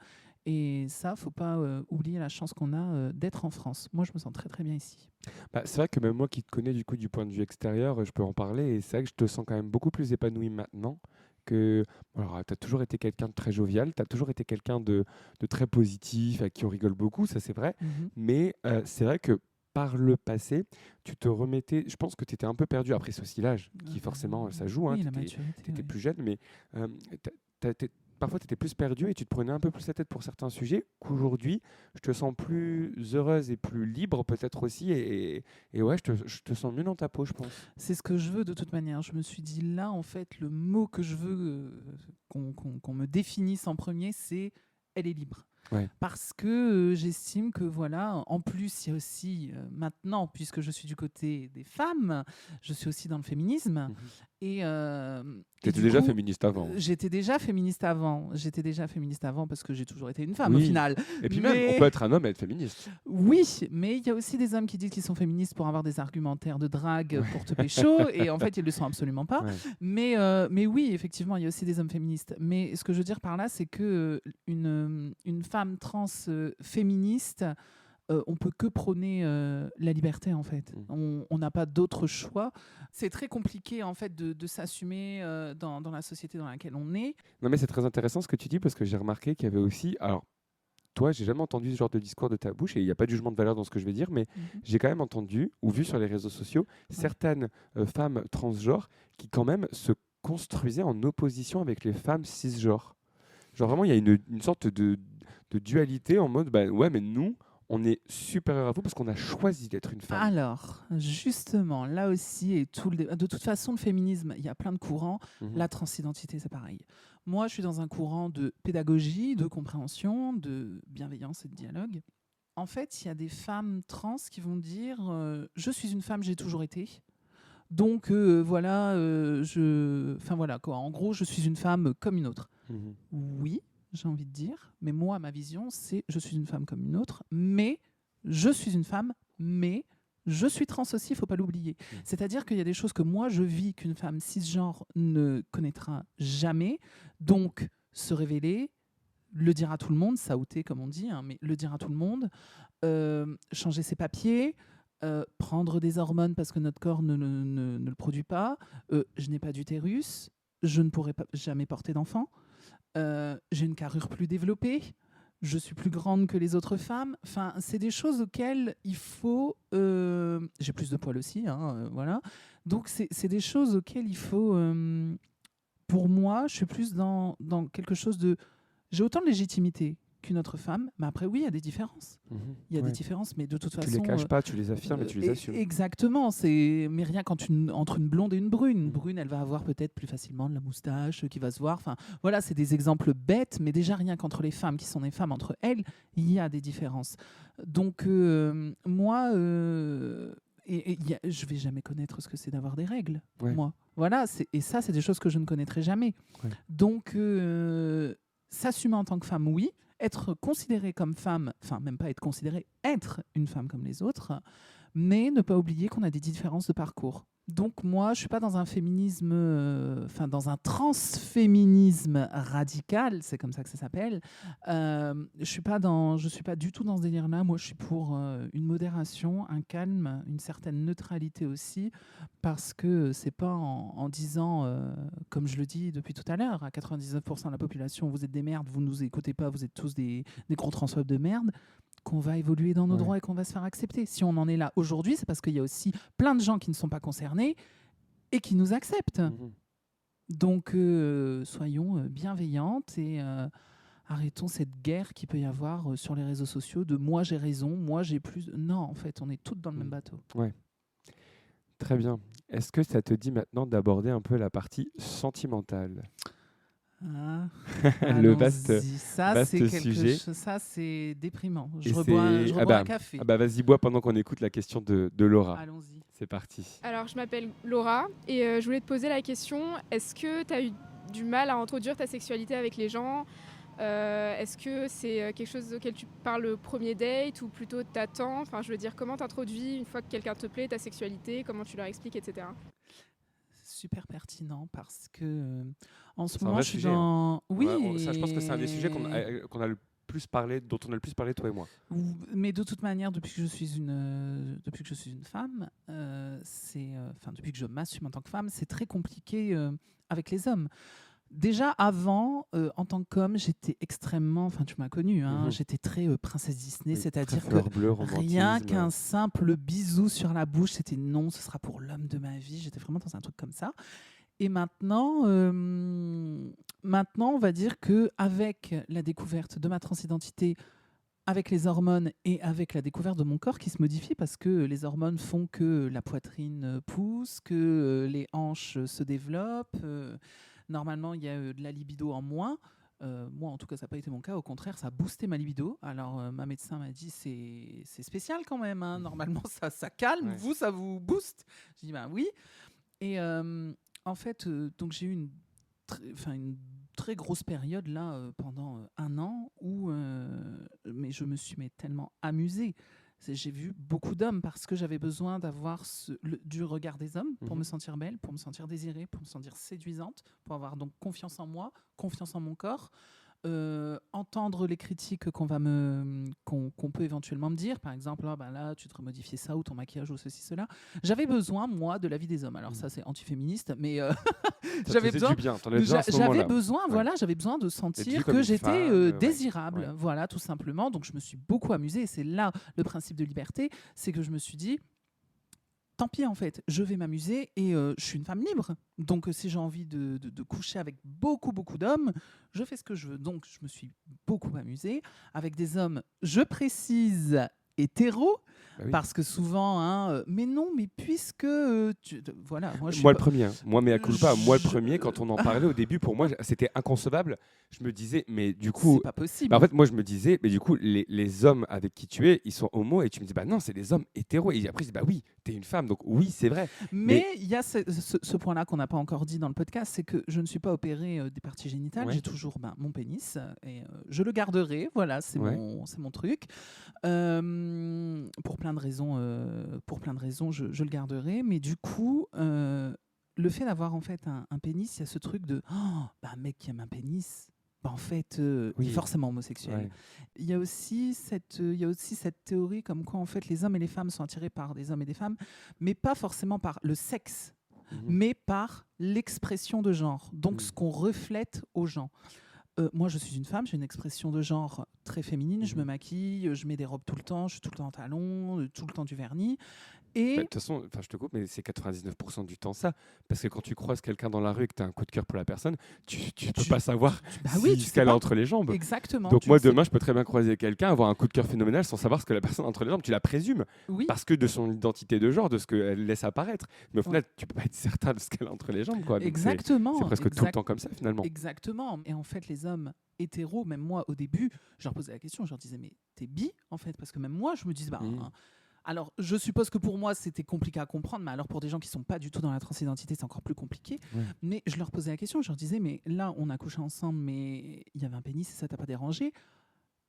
Et ça, faut pas oublier la chance qu'on a d'être en France. Moi, je me sens très très bien ici. Bah, c'est vrai que même moi qui te connais du coup du point de vue extérieur, je peux en parler et c'est vrai que je te sens quand même beaucoup plus épanoui maintenant que... Alors, tu as toujours été quelqu'un de très jovial, tu as toujours été quelqu'un de très positif, à qui on rigole beaucoup, ça c'est vrai, mais c'est vrai que par le passé, tu te remettais... Je pense que tu étais un peu perdu, après c'est aussi l'âge qui forcément ça joue, hein, Oui, la tu maturité. étais ouais. plus jeune, mais parfois tu étais plus perdu et tu te prenais un peu plus la tête pour certains sujets qu'aujourd'hui, je te sens plus heureuse et plus libre peut-être aussi et ouais, je te sens mieux dans ta peau, je pense. C'est ce que je veux de toute manière. Je me suis dit là, en fait, le mot que je veux qu'on me définisse en premier, c'est « elle est libre ». Ouais. Parce que j'estime que voilà, en plus il y a aussi maintenant, puisque je suis du côté des femmes, je suis aussi dans le féminisme. Et Tu étais du déjà coup, féministe avant. J'étais déjà féministe avant. J'étais déjà féministe avant parce que j'ai toujours été une femme au Oui. final. Et puis Mais- même, on peut être un homme et être féministe. Oui, mais il y a aussi des hommes qui disent qu'ils sont féministes pour avoir des argumentaires de drague pour te pécho, et en fait ils le sont absolument pas. Ouais. Mais oui, effectivement, il y a aussi des hommes féministes. Mais ce que je veux dire par là, c'est que une femme trans féministe on peut que prôner la liberté, en fait. On n'a pas d'autre choix. C'est très compliqué, en fait, de s'assumer dans la société dans laquelle on est. Non, mais c'est très intéressant ce que tu dis parce que j'ai remarqué qu'il y avait aussi. Alors, toi, j'ai jamais entendu ce genre de discours de ta bouche et il n'y a pas de jugement de valeur dans ce que je vais dire, mais j'ai quand même entendu ou vu sur les réseaux sociaux certaines femmes transgenres qui, quand même, se construisaient en opposition avec les femmes cisgenres. Genre, vraiment, il y a une sorte de dualité en mode bah, ouais, mais nous, on est supérieur à vous parce qu'on a choisi d'être une femme. Alors, justement, là aussi, de toute façon, le féminisme, il y a plein de courants. La transidentité, c'est pareil. Moi, je suis dans un courant de pédagogie, de compréhension, de bienveillance et de dialogue. En fait, il y a des femmes trans qui vont dire je suis une femme, j'ai toujours été. Donc, voilà, enfin, voilà, quoi. En gros, je suis une femme comme une autre. Oui, j'ai envie de dire, mais moi, ma vision, c'est je suis une femme comme une autre, mais je suis une femme, mais je suis trans aussi, il ne faut pas l'oublier. C'est-à-dire qu'il y a des choses que moi, je vis qu'une femme cisgenre ne connaîtra jamais, donc se révéler, le dire à tout le monde, s'outer comme on dit, hein, mais le dire à tout le monde, changer ses papiers, prendre des hormones parce que notre corps ne le produit pas, je n'ai pas d'utérus, je ne pourrai jamais porter d'enfant, j'ai une carrure plus développée, je suis plus grande que les autres femmes. Enfin, c'est des choses auxquelles il faut... j'ai plus de poils aussi, hein, voilà. Donc, c'est des choses auxquelles il faut... pour moi, je suis plus dans quelque chose de... J'ai autant de légitimité qu'une autre femme, mais après, oui, il y a des différences. Il y a des différences, mais de toute façon... Tu les caches pas, tu les affirmes et tu les assumes. Exactement. Mais rien entre une blonde et une brune. Une brune, elle va avoir peut-être plus facilement de la moustache qui va se voir. Enfin, voilà, c'est des exemples bêtes, mais déjà, rien qu'entre les femmes qui sont des femmes, entre elles, il y a des différences. Donc, moi... je vais jamais connaître ce que c'est d'avoir des règles, moi. Voilà, et ça, c'est des choses que je ne connaîtrai jamais. Donc, s'assumer en tant que femme, oui. Être considérée comme femme, enfin, même pas être considérée, être une femme comme les autres, mais ne pas oublier qu'on a des différences de parcours. Donc moi, je ne suis pas dans un féminisme, dans un transféminisme radical, c'est comme ça que ça s'appelle. Je suis pas du tout dans ce délire-là. Moi, je suis pour une modération, un calme, une certaine neutralité aussi, parce que c'est pas en disant, comme je le dis depuis tout à l'heure, à 99% de la population, vous êtes des merdes, vous nous écoutez pas, vous êtes tous des gros transphobes de merde, qu'on va évoluer dans nos droits et qu'on va se faire accepter. Si on en est là aujourd'hui, c'est parce qu'il y a aussi plein de gens qui ne sont pas concernés et qui nous acceptent. Donc, soyons bienveillantes et arrêtons cette guerre qu'il peut y avoir sur les réseaux sociaux de « moi j'ai raison, moi j'ai plus… » Non, en fait, on est toutes dans le même bateau. Ouais. Très bien. Est-ce que ça te dit maintenant d'aborder un peu la partie sentimentale ? Le vaste sujet. Ça, c'est déprimant. Je rebois un café. Vas-y, bois pendant qu'on écoute la question de Laura. Allons-y. C'est parti. Alors, je m'appelle Laura et je voulais te poser la question, est-ce que tu as eu du mal à introduire ta sexualité avec les gens ? Est-ce que c'est quelque chose auquel tu parles au premier date ou plutôt t'attends ? Enfin, je veux dire, comment t'introduis une fois que quelqu'un te plaît, ta sexualité, comment tu leur expliques, etc. Super pertinent parce que en ce c'est moment je suis dans je pense que c'est un des sujets qu'on a le plus parlé, dont on a le plus parlé toi et moi. Mais de toute manière, depuis que je suis une femme, depuis que je m'assume en tant que femme, c'est très compliqué avec les hommes. Déjà avant, en tant qu'homme, j'étais extrêmement, tu m'as connue, j'étais très princesse Disney, c'est-à-dire que rien qu'un simple bisou sur la bouche, c'était non, ce sera pour l'homme de ma vie. J'étais vraiment dans un truc comme ça. Et maintenant, on va dire qu'avec la découverte de ma transidentité, avec les hormones et avec la découverte de mon corps qui se modifie parce que les hormones font que la poitrine pousse, que les hanches se développent. Normalement, il y a de la libido en moins. Moi, en tout cas, ça n'a pas été mon cas. Au contraire, ça a boosté ma libido. Alors, ma médecin m'a dit, c'est spécial quand même. Normalement, ça calme. Ouais. Vous, ça vous booste. J'ai dit, oui. Et en fait, donc j'ai eu une très grosse période là pendant 1 an où mais je me suis tellement amusée. J'ai vu beaucoup d'hommes parce que j'avais besoin d'avoir du regard des hommes pour me sentir belle, pour me sentir désirée, pour me sentir séduisante, pour avoir donc confiance en moi, confiance en mon corps. entendre les critiques qu'on peut éventuellement me dire, par exemple, là, tu devrais modifier ça, ou ton maquillage, ou ceci, cela. J'avais besoin, moi, de l'avis des hommes. Alors ça, c'est antiféministe, mais j'avais besoin. Du bien. T'en as besoin à ce moment-là. J'avais besoin de sentir comme que une j'étais femme, désirable, ouais. voilà, tout simplement. Donc je me suis beaucoup amusée. Et c'est là le principe de liberté, c'est que je me suis dit, tant pis en fait, je vais m'amuser et je suis une femme libre. Donc si j'ai envie de coucher avec beaucoup d'hommes, je fais ce que je veux. Donc je me suis beaucoup amusée avec des hommes, je précise, hétéros. Bah oui. Parce que souvent, mais non, mais puisque voilà, moi le premier, moi mea culpa, moi le premier, quand on en parlait au début, pour moi c'était inconcevable. Je me disais, mais du coup, c'est pas possible. Bah en fait, moi je me disais, mais du coup, les hommes avec qui tu es, ils sont homo, et tu me dis, bah non, c'est des hommes hétéros. Et après je dis, bah oui, t'es une femme, donc oui, c'est vrai. Mais il y a ce point-là qu'on n'a pas encore dit dans le podcast, c'est que je ne suis pas opérée des parties génitales, Ouais. j'ai toujours mon pénis et je le garderai. Voilà, c'est Ouais. mon truc. Pour plein de raisons, je le garderai. Mais du coup, le fait d'avoir en fait un pénis, il y a ce truc de un mec qui aime un pénis. En fait, il est forcément homosexuel. Ouais. Il y a aussi cette théorie comme quoi en fait les hommes et les femmes sont attirés par des hommes et des femmes, mais pas forcément par le sexe, mais par l'expression de genre. Donc ce qu'on reflète aux gens. Moi, je suis une femme, j'ai une expression de genre très féminine. Je me maquille, je mets des robes tout le temps, je suis tout le temps en talons, tout le temps du vernis. Et De toute façon, je te coupe, mais c'est 99% du temps ça. Parce que quand tu croises quelqu'un dans la rue et que tu as un coup de cœur pour la personne, tu peux pas savoir ce qu'elle a entre les jambes. Exactement. Donc moi, demain, je peux très bien croiser quelqu'un, avoir un coup de cœur phénoménal sans savoir ce que la personne a entre les jambes. Tu la présumes parce que de son identité de genre, de ce qu'elle laisse apparaître. Mais au final, tu peux pas être certain de ce qu'elle a entre les jambes. Quoi. Donc exactement. C'est presque tout le temps comme ça, finalement. Exactement. Et en fait, les hommes hétéros, même moi, au début, je leur posais la question, je leur disais, mais t'es bi, en fait? Parce que même moi, je me disais, alors, je suppose que pour moi, c'était compliqué à comprendre, mais alors pour des gens qui ne sont pas du tout dans la transidentité, c'est encore plus compliqué. Ouais. Mais je leur posais la question, je leur disais, mais là, on a couché ensemble, mais il y avait un pénis et ça t'a pas dérangé? Et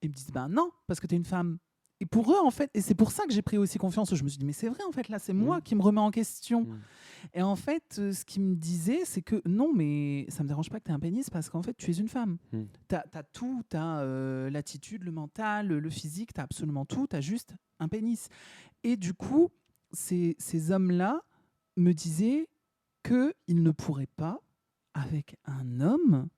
ils me disent, non, parce que tu es une femme. Et pour eux, en fait, et c'est pour ça que j'ai pris aussi confiance, je me suis dit, mais c'est vrai, en fait, là, c'est moi qui me remets en question. Et en fait, ce qu'ils me disaient, c'est que non, mais ça ne me dérange pas que tu aies un pénis parce qu'en fait, tu es une femme. Tu as tout, tu as l'attitude, le mental, le physique, tu as absolument tout, tu as juste un pénis. Et du coup, ces hommes-là me disaient qu'ils ne pourraient pas, avec un homme,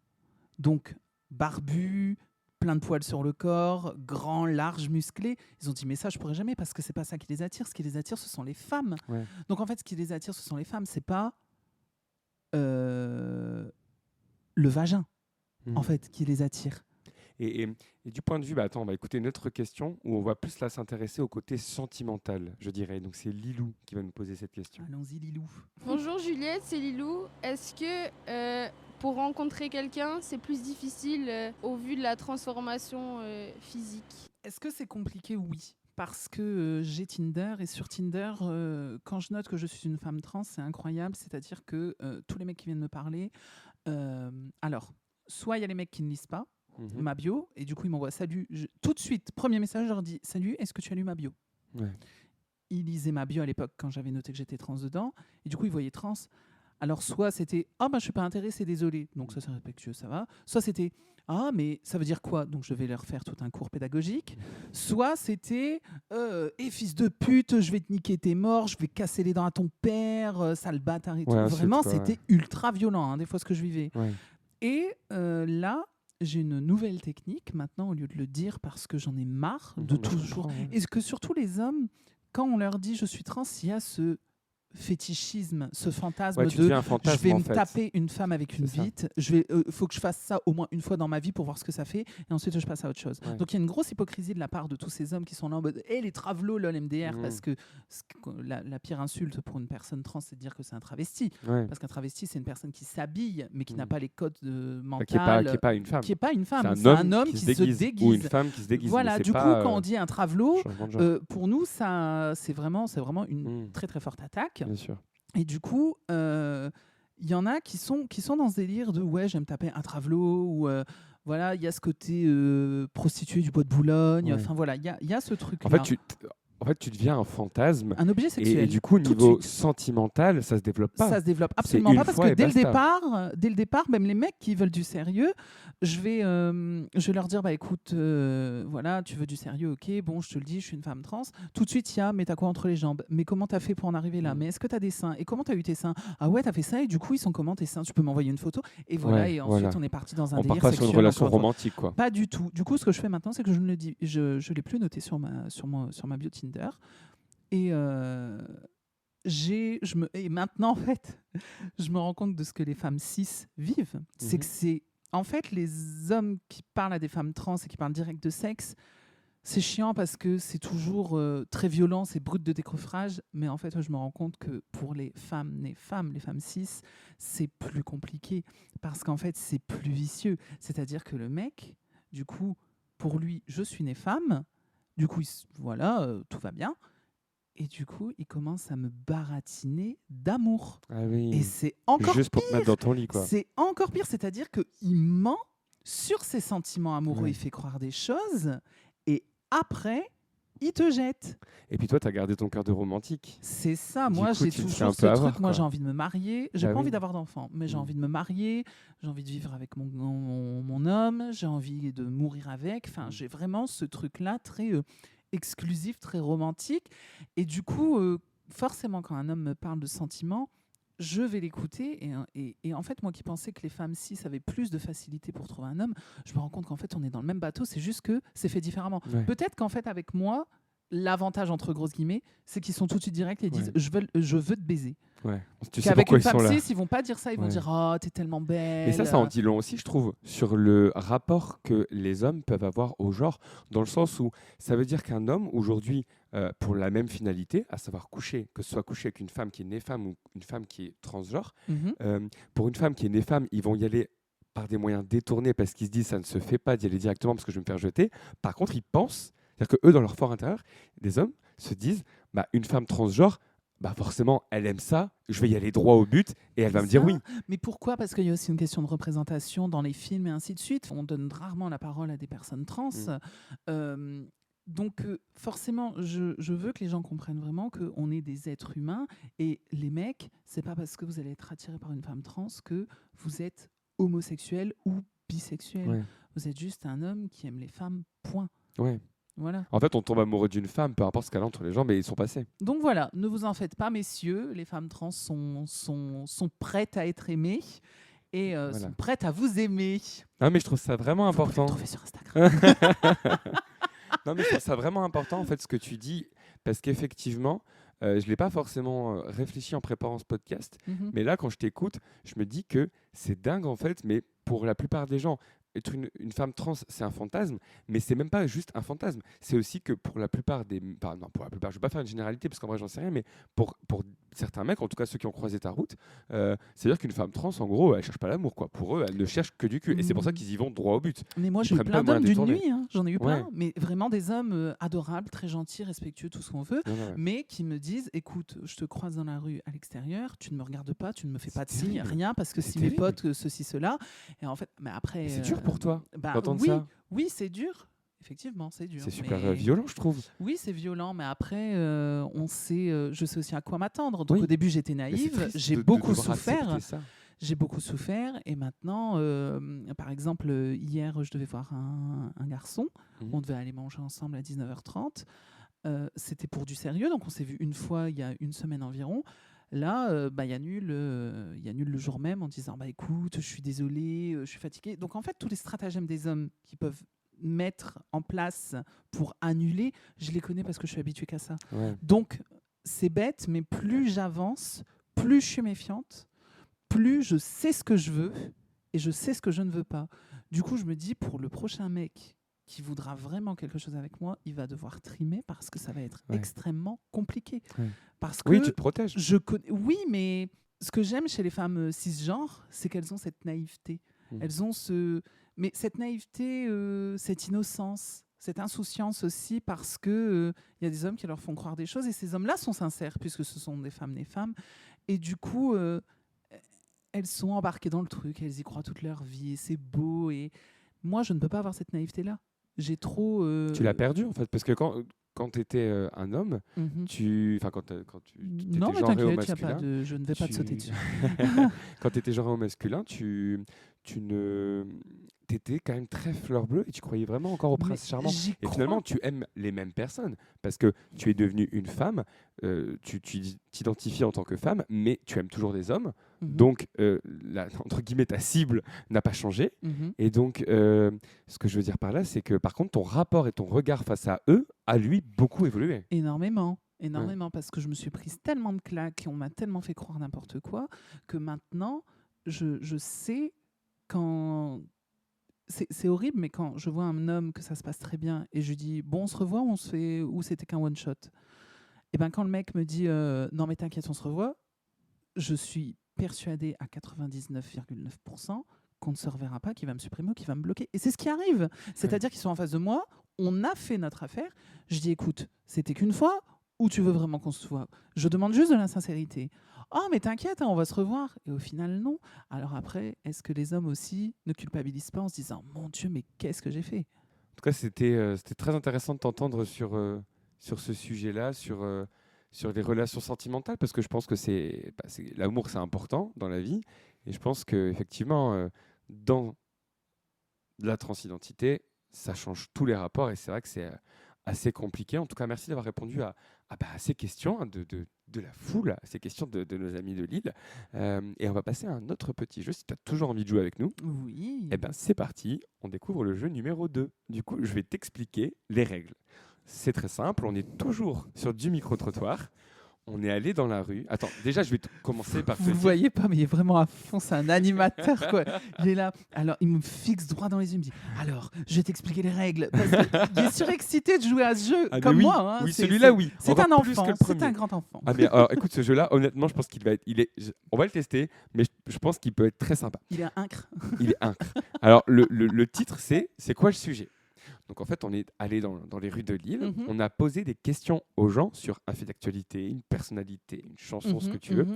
donc barbu, plein de poils sur le corps, grand, large, musclé. Ils ont dit, mais ça, je pourrais jamais parce que c'est pas ça qui les attire. Ce qui les attire, ce sont les femmes. Ouais. Donc, en fait, ce qui les attire, ce sont les femmes. C'est pas le vagin, en fait, qui les attire. Et du point de vue, on va écouter une autre question où on va plus là s'intéresser au côté sentimental, je dirais. Donc, c'est Lilou qui va nous poser cette question. Allons-y, Lilou. Bonjour Juliette, c'est Lilou. Est-ce que pour rencontrer quelqu'un, c'est plus difficile au vu de la transformation physique? Est-ce que c'est compliqué? Oui. Parce que j'ai Tinder et sur Tinder, quand je note que je suis une femme trans, c'est incroyable. C'est-à-dire que tous les mecs qui viennent me parler, alors, soit il y a les mecs qui ne lisent pas ma bio et du coup ils m'envoient salut. Tout de suite, premier message, je leur dis salut, est-ce que tu as lu ma bio? Ils lisaient ma bio à l'époque quand j'avais noté que j'étais trans dedans et du coup ils voyaient trans. Alors soit c'était je suis pas intéressé, désolé, donc ça c'est respectueux, ça va. Soit c'était mais ça veut dire quoi? Donc je vais leur faire tout un cours pédagogique. Soit c'était fils de pute, je vais te niquer, t'es mort, je vais casser les dents à ton père, sale bâtard et tout. Vraiment c'était ultra violent des fois ce que je vivais. Et là j'ai une nouvelle technique maintenant au lieu de le dire parce que j'en ai marre de toujours. Et que surtout les hommes, quand on leur dit je suis trans, il y a ce fétichisme, ce fantasme de je vais me taper une femme avec une bite, faut que je fasse ça au moins une fois dans ma vie pour voir ce que ça fait et ensuite je passe à autre chose. Donc il y a une grosse hypocrisie de la part de tous ces hommes qui sont là en mode les travelots, lol, MDR, parce que la pire insulte pour une personne trans, c'est de dire que c'est un travesti. Parce qu'un travesti, c'est une personne qui s'habille mais qui n'a pas les codes mentaux, qui n'est pas une femme. C'est un homme qui se déguise. Ou une femme qui se déguise. Voilà, du coup, quand on dit un travelot, pour nous, ça, c'est vraiment une très très forte attaque. Bien sûr. Et du coup, y en a qui sont dans ce délire de j'aime taper un travelot ou voilà, il y a ce côté prostituée du bois de Boulogne. Enfin voilà, il y a ce truc. En fait, en fait, tu deviens un fantasme. Un objet sexuel. Et du coup, au tout de niveau suite. sentimental, ça se développe pas. Ça se développe absolument une pas parce fois que et dès basta. le départ, même les mecs qui veulent du sérieux, je vais leur dire bah écoute, voilà, tu veux du sérieux, ok, bon, je te le dis, je suis une femme trans. Tout de suite, il y a mais t'as quoi entre les jambes? Mais comment t'as fait pour en arriver là? Mais est-ce que t'as des seins? Et comment t'as eu tes seins? Ah ouais, t'as fait ça et du coup, ils sont comment tes seins? Tu peux m'envoyer une photo? Et voilà, Ouais, et ensuite, voilà. on est parti dans un On délire part pas sur sexuel. une relation encore une fois. romantique, quoi. Pas du tout. Du coup, ce que je fais maintenant, c'est que je ne le dis, je l'ai plus noté sur ma bio Tinder. Et et maintenant, en fait, je me rends compte de ce que les femmes cis vivent. C'est que c'est. En fait, les hommes qui parlent à des femmes trans et qui parlent direct de sexe, c'est chiant parce que c'est toujours très violent, c'est brut de décoffrage. Mais en fait, je me rends compte que pour les femmes les femmes cis, c'est plus compliqué. Parce qu'en fait, c'est plus vicieux. C'est-à-dire que le mec, du coup, pour lui, je suis née femme. Du coup, voilà, tout va bien. Et du coup, il commence à me baratiner d'amour. Ah oui. Et c'est encore Juste pour te mettre dans ton lit, quoi. C'est encore pire. C'est-à-dire qu'il ment sur ses sentiments amoureux. Ouais. Il fait croire des choses. Et après, il te jette. Et puis toi, tu as gardé ton cœur de romantique. C'est ça. Du Moi, coup, j'ai tu te fais toujours un ce peu truc. avoir, Moi, quoi. j'ai envie de me marier. J'ai Bah pas oui. envie d'avoir d'enfants, mais j'ai Mm. envie de me marier. J'ai envie de vivre avec mon homme. J'ai envie de mourir avec. Enfin, j'ai vraiment ce truc-là très exclusif, très romantique. Et du coup, forcément, quand un homme me parle de sentiments, je vais l'écouter. Et en fait, moi qui pensais que les femmes cis avaient plus de facilité pour trouver un homme, je me rends compte qu'en fait, on est dans le même bateau. C'est juste que c'est fait différemment. Ouais. Peut-être qu'en fait, avec moi, l'avantage, entre grosses guillemets, c'est qu'ils sont tout de suite directs et disent Ouais. je veux te baiser. Ouais. Tu sais Qu'avec pourquoi une ils sont femme là. cis, ils vont pas dire ça. Ils vont Ouais. dire oh, t'es tellement belle. Et ça en dit long aussi, je trouve, sur le rapport que les hommes peuvent avoir au genre, dans le sens où ça veut dire qu'un homme, aujourd'hui, pour la même finalité, à savoir coucher, que ce soit coucher avec une femme qui est née femme ou une femme qui est transgenre, Mhm. pour une femme qui est née femme, ils vont y aller par des moyens détournés parce qu'ils se disent ça ne se fait pas d'y aller directement parce que je vais me faire jeter. Par contre, ils pensent, c'est-à-dire qu'eux, dans leur fort intérieur, des hommes se disent bah, une femme transgenre, bah forcément, elle aime ça, je vais y aller droit au but et elle va me dire Ça. oui. Mais pourquoi? Parce qu'il y a aussi une question de représentation dans les films et ainsi de suite. On donne rarement la parole à des personnes trans. Donc forcément, je veux que les gens comprennent vraiment qu'on est des êtres humains. Et les mecs, c'est pas parce que vous allez être attiré par une femme trans que vous êtes homosexuel ou bisexuel. Ouais. Vous êtes juste un homme qui aime les femmes, point. Ouais. Voilà. En fait, on tombe amoureux d'une femme, peu importe ce qu'elle a entre les jambes, et ils sont passés. Donc voilà, ne vous en faites pas, messieurs. Les femmes trans sont prêtes à être aimées et Voilà. sont prêtes à vous aimer. Ah, mais je trouve ça vraiment Vous pouvez important. me trouver sur Instagram. Non, mais je trouve ça vraiment important, en fait, ce que tu dis, parce qu'effectivement, je ne l'ai pas forcément réfléchi en préparant ce podcast, Mhm. mais là, quand je t'écoute, je me dis que c'est dingue, en fait, mais pour la plupart des gens, être une femme trans, c'est un fantasme, mais c'est même pas juste un fantasme. C'est aussi que pour la plupart des... Enfin, non, pour la plupart, je ne vais pas faire une généralité, parce qu'en vrai, j'en sais rien, mais pour certains mecs, en tout cas ceux qui ont croisé ta route, c'est-à-dire qu'une femme trans, en gros, elle cherche pas l'amour, quoi. Pour eux, elle ne cherche que du cul. Et c'est pour ça qu'ils y vont droit au but. Mais moi, Ils j'ai eu prennent plein pas le moyen d'hommes de d'une détourner. nuit. Hein. J'en ai eu plein. Ouais. Mais vraiment des hommes adorables, très gentils, respectueux, tout ce qu'on veut. Non, non, ouais. Mais qui me disent, écoute, je te croise dans la rue à l'extérieur, tu ne me regardes pas, tu ne me fais C'est pas de signe, terrible. rien, parce que C'est si mes terrible. potes, ceci, cela. Et en fait, mais après... Mais c'est dur pour toi d'entendre oui, ça. Oui, c'est dur. Effectivement, c'est dur. C'est super mais- violent, je trouve. Oui, c'est violent, mais après, on sait, je sais aussi à quoi m'attendre. Donc Oui. au début, j'étais Mais c'est naïve, triste j'ai de beaucoup devoir souffert. accepter ça. J'ai beaucoup souffert et maintenant, par exemple, hier, je devais voir un garçon. Mhm. On devait aller manger ensemble à 19h30. C'était pour du sérieux, donc on s'est vu une fois il y a une semaine environ. Là, il annule le jour même en disant bah écoute, je suis désolée, je suis fatiguée. Donc en fait, tous les stratagèmes des hommes qui peuvent mettre en place pour annuler, je les connais parce que je suis habituée qu'à ça. Ouais. Donc c'est bête, mais plus j'avance, plus je suis méfiante, plus je sais ce que je veux et je sais ce que je ne veux pas. Du coup, je me dis pour le prochain mec qui voudra vraiment quelque chose avec moi, il va devoir trimer parce que ça va être Ouais. extrêmement compliqué. Ouais. Parce que Oui, tu te protèges. oui, mais ce que j'aime chez les femmes cisgenres, c'est qu'elles ont cette naïveté. Mhm. Elles ont mais cette naïveté, cette innocence, cette insouciance aussi, parce que il y a des hommes qui leur font croire des choses et ces hommes-là sont sincères puisque ce sont des femmes, et du coup, elles sont embarquées dans le truc, elles y croient toute leur vie et c'est beau. Et moi, je ne peux pas avoir cette naïveté-là. J'ai trop. Tu l'as perdu, en fait, parce que quand tu étais un homme, Mhm. quand tu Non, étais mais genré au t'inquiète, masculin, je ne vais pas te sauter tu- dessus. quand tu étais genré au masculin, t'étais quand même très fleur bleue et tu croyais vraiment encore au Mais prince charmant. j'y Et crois. finalement, tu aimes les mêmes personnes parce que tu es devenue une femme, tu t'identifies en tant que femme, mais tu aimes toujours des hommes. Mhm. Donc, entre guillemets, ta cible n'a pas changé. Mhm. Et donc, ce que je veux dire par là, c'est que par contre, ton rapport et ton regard face à eux a, lui, beaucoup évolué. Énormément. Énormément, parce que je me suis prise tellement de claques et on m'a tellement fait croire n'importe quoi que maintenant, je sais quand. C'est horrible, mais quand je vois un homme que ça se passe très bien et je lui dis bon, on se revoit ou c'était qu'un one shot. Et ben quand le mec me dit non mais t'inquiète, on se revoit, je suis persuadée à 99,9% qu'on ne se reverra pas, qu'il va me supprimer ou qu'il va me bloquer. Et c'est ce qui arrive. C'est-à-dire qu'ils sont en face de moi, on a fait notre affaire. Je dis écoute, c'était qu'une fois ou tu veux vraiment qu'on se voit? Je demande juste de la sincérité. Oh, mais t'inquiète, hein, on va se revoir. Et au final, non. Alors après, est-ce que les hommes aussi ne culpabilisent pas en se disant mon Dieu, mais qu'est-ce que j'ai fait? En tout cas, c'était très intéressant de t'entendre sur ce sujet-là, sur les relations sentimentales, parce que je pense que l'amour, c'est important dans la vie. Et je pense qu'effectivement, dans la transidentité, ça change tous les rapports. Et c'est vrai que c'est assez compliqué. En tout cas, merci d'avoir répondu à ces questions hein, de la foule, à ces questions de nos amis de Lille. Et on va passer à un autre petit jeu. Si tu as toujours envie de jouer avec nous, Oui. eh ben, c'est parti. On découvre le jeu numéro 2. Du coup, je vais t'expliquer les règles. C'est très simple. On est toujours sur du micro-trottoir. On est allé dans la rue. Attends, déjà, je vais commencer par te Vous ne dire... voyez pas, mais il est vraiment à fond, c'est un animateur, quoi. Il est là. Alors, il me fixe droit dans les yeux, il me dit alors, je vais t'expliquer les règles. Parce qu'il est surexcité de jouer à ce jeu, Ah, mais comme oui, moi. Hein. oui, celui-là, oui. C'est Encore un plus enfant, que le c'est premier. un grand enfant. Ah, mais alors, écoute, ce jeu-là, honnêtement, je pense qu'il va être... On va le tester, mais je pense qu'il peut être très sympa. Il est incre. Il est incre. Alors, le titre, c'est quoi le sujet? Donc, en fait, on est allé dans les rues de Lille. Mhm. On a posé des questions aux gens sur un fait d'actualité, une personnalité, une chanson, ce que tu veux.